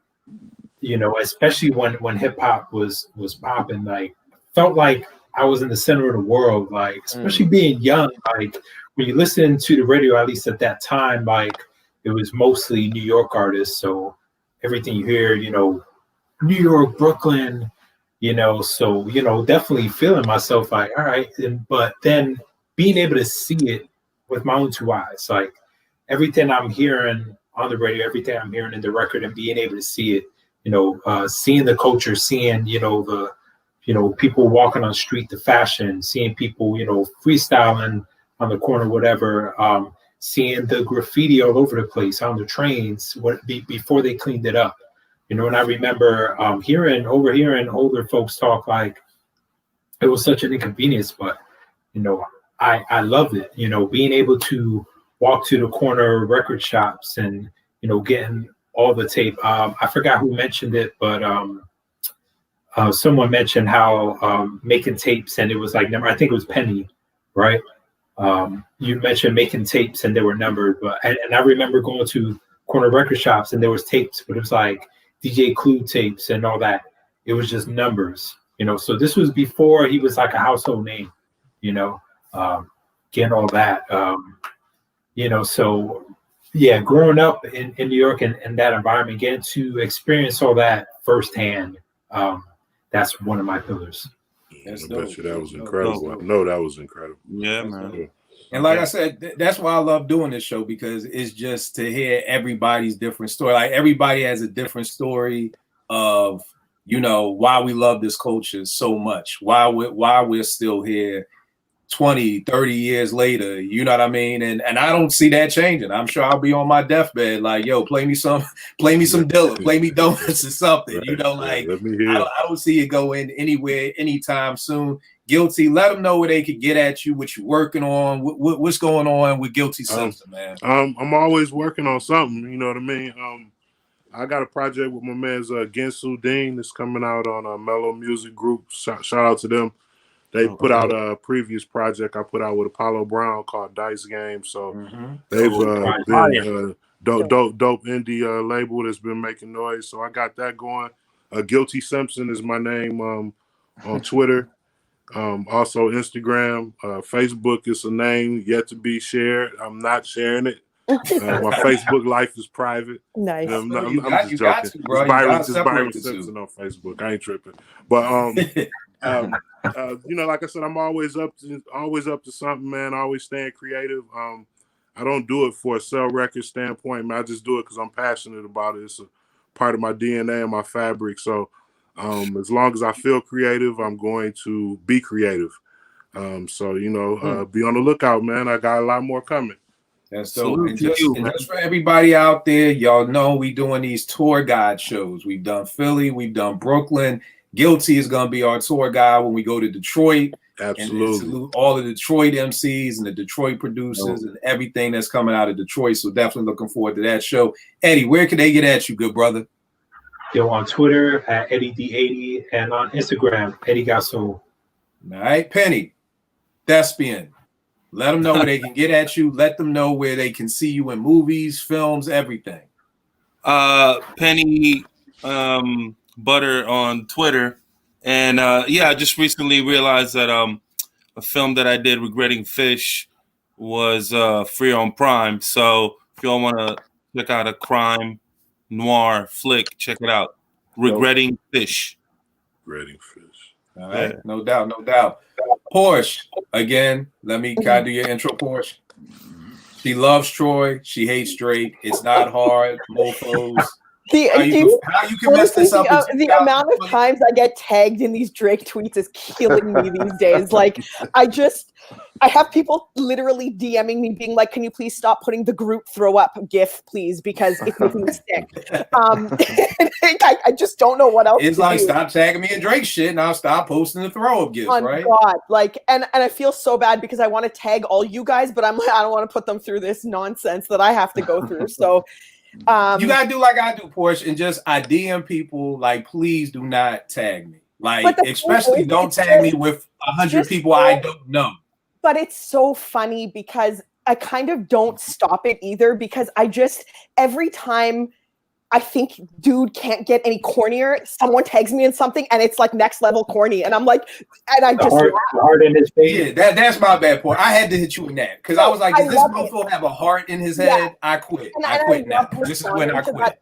you know, especially when hip hop was popping, like felt like I was in the center of the world, like especially being young, like when you listen to the radio, at least at that time, like it was mostly New York artists. So everything you hear, you know, New York, Brooklyn, you know, so, you know, definitely feeling myself like, all right. But then being able to see it with my own two eyes, like everything I'm hearing on the radio, everything I'm hearing in the record and being able to see it, you know, seeing the culture, seeing, you know, people walking on the street, the fashion, seeing people, you know, freestyling on the corner, whatever, seeing the graffiti all over the place on the trains before they cleaned it up. You know, and I remember overhearing older folks talk like it was such an inconvenience, but, you know, I loved it, you know, being able to walk to the corner record shops and, you know, getting all the tape. I forgot who mentioned it, but someone mentioned how making tapes and it was like I think it was Penny, right? You mentioned making tapes and they were numbered, but and I remember going to corner record shops and there was tapes, but it was like DJ Clue tapes and all that. It was just numbers, you know. So this was before he was like a household name, you know, getting all that, you know. So yeah, growing up in New York and that environment, getting to experience all that firsthand, that's one of my pillars. I bet you that was incredible. I know that was incredible. Yeah, man. And like I said, that's why I love doing this show, because it's just to hear everybody's different story. Like everybody has a different story of, you know, why we love this culture so much, why we're still here 20, 30 years later, you know what I mean? And I don't see that changing. I'm sure I'll be on my deathbed like, yo, play me some Dilla, play me Donuts or something, right, you know, like let me hear. I don't see it going anywhere anytime soon. Guilty, let them know where they could get at you, what you're working on, what's going on with Guilty Simpson, man. I'm always working on something, you know what I mean? I got a project with my man's Gensu Dean that's coming out on Mellow Music Group. Shout out to them. They put out a previous project I put out with Apollo Brown called Dice Game. So they've been dope indie label that's been making noise. So I got that going. Guilty Simpson is my name on Twitter. Also Instagram, Facebook is a name yet to be shared. I'm not sharing it. My Facebook life is private. Nice. I'm just joking. It's Byron Simpson on Facebook. I ain't tripping. But you know, like I said, I'm always up to something, man. Always staying creative. I don't do it for a sell record standpoint, man. I just do it because I'm passionate about it. It's a part of my DNA and my fabric. So as long as I feel creative, I'm going to be creative. So, you know, be on the lookout, man. I got a lot more coming. That's dope. And just for everybody out there, y'all know we doing these tour guide shows. We've done Philly, we've done Brooklyn. Guilty is going to be our tour guide when we go to Detroit. Absolutely. And salute all the Detroit MCs and the Detroit producers and everything that's coming out of Detroit. So definitely looking forward to that show. Eddie, where can they get at you, good brother? Yo, on Twitter at EddieD80 and on Instagram, Eddie Got Soul. All right, Penny, Thespian. Let them know where they can get at you. Let them know where they can see you in movies, films, everything. Penny Butter on Twitter. And I just recently realized that a film that I did, Regretting Fish, was free on Prime. So if y'all want to check out a crime noir flick, check it out. Regretting Fish. Regretting Fish. All right, no doubt. Porsche, again, can I do your intro, Porsche? She loves Troy. She hates Drake. It's not hard. Mofos. How you can mess this up? The amount of times I get tagged in these Drake tweets is killing me these days. Like, I have people literally DMing me being like, can you please stop putting the group throw up GIF, please? Because it's making me sick. I just don't know what else It's to like, do. stop tagging me in Drake shit and I'll stop posting the throw up GIFs, right? God, like, and I feel so bad because I want to tag all you guys, but I'm like, I don't want to put them through this nonsense that I have to go through. So you gotta do like I do, Porsche, and just I DM people like, please do not tag me. Like, especially don't tag me with 100 people I don't know. But it's so funny because I kind of don't stop it either, because every time I think dude can't get any cornier, someone tags me in something and it's like next level corny, and I'm like, and I just heart in his face. Yeah, that's my bad point. I had to hit you in that because I was like, does this mofo have a heart in his head? Yeah. I quit. And I quit now. This is when I quit.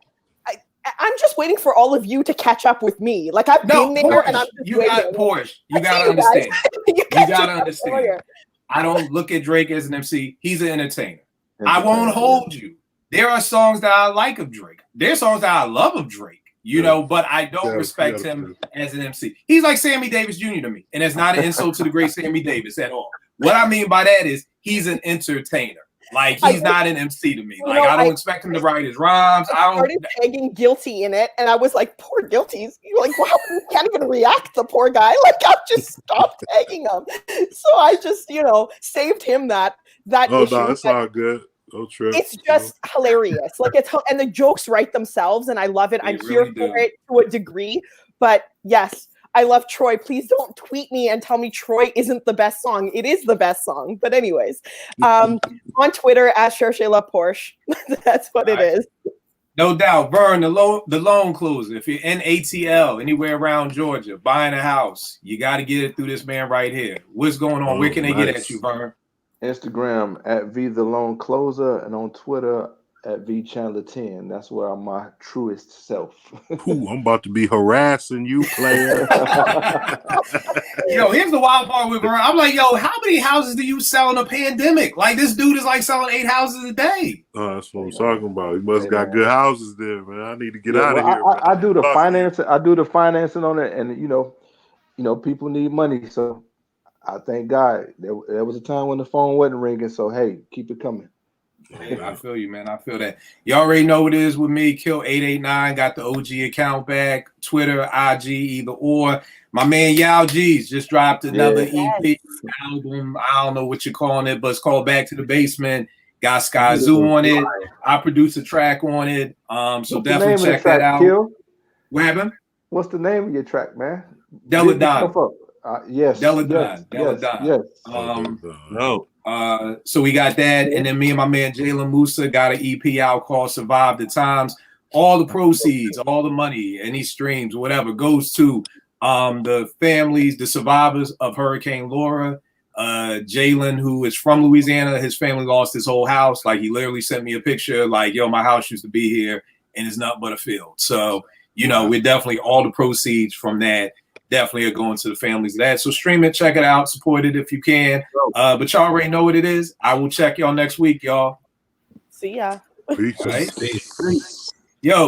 I'm just waiting for all of you to catch up with me. Like, I've been there, Porsche, and I'm just you got Porsche. You gotta understand. You gotta understand. I don't look at Drake as an MC. He's an entertainer. I won't hold you. There are songs that I like of Drake. There's songs that I love of Drake, but I don't respect him as an MC. He's like Sammy Davis Jr. to me, and it's not an insult to the great Sammy Davis at all. What I mean by that is he's an entertainer. Like, he's not an MC to me. Like, I don't expect him to write his rhymes. I started tagging Guilty in it, and I was like, poor Guilty. You're like, wow, you can't even react, the poor guy. Like, I've just stopped tagging him. So I just, saved him that Oh, issue. no, it's all good. No trip. It's just hilarious. Like, and the jokes write themselves, and I love it. I'm here for it to a degree. But yes, I love Troy. Please don't tweet me and tell me Troy isn't the best song. It is the best song. But anyways, on Twitter at Cherchez La Porsche. That's what it is. No doubt. Vern, the loan closer. If you're in ATL, anywhere around Georgia, buying a house, you got to get it through this man right here. What's going on? Where can they get at you, Vern? Instagram at V the Loan Closer, and on Twitter at V Chandler 10. That's where I'm my truest self. Ooh, I'm about to be harassing you, player. Yo, here's the wild part with Vern. I'm like, yo, how many houses do you sell in a pandemic? Like, this dude is like selling 8 houses a day. Oh, that's what I'm talking about. You must got good houses there, man. I need to get out of here. I do the financing. I do the financing on it, and people need money. So I thank God there was a time when the phone wasn't ringing. So hey, keep it coming. I feel you, man. I feel that. You already know what it is with me. Kill 889 got the OG account back. Twitter, IG, either or. My man Yao G's just dropped another EP album. I don't know what you're calling it, but it's called Back to the Basement. Got Sky Zoo on it. I produced a track on it. So definitely check that out. Kill? What happened? What's the name of your track, man? Deladon. Yes. Deladon. Yes. So we got that, and then me and my man Jalen Musa got an EP out called Survive the Times. All the proceeds, all the money, any streams, whatever, goes to the families, the survivors of Hurricane Laura. Jalen, who is from Louisiana, his family lost his whole house. Like, he literally sent me a picture, like, yo, my house used to be here, and it's nothing but a field. So, we're definitely, all the proceeds from that definitely are going to the families of that. So stream it, check it out, support it if you can. But y'all already know what it is. I will check y'all next week, y'all. See ya. Peace. Right? Yo,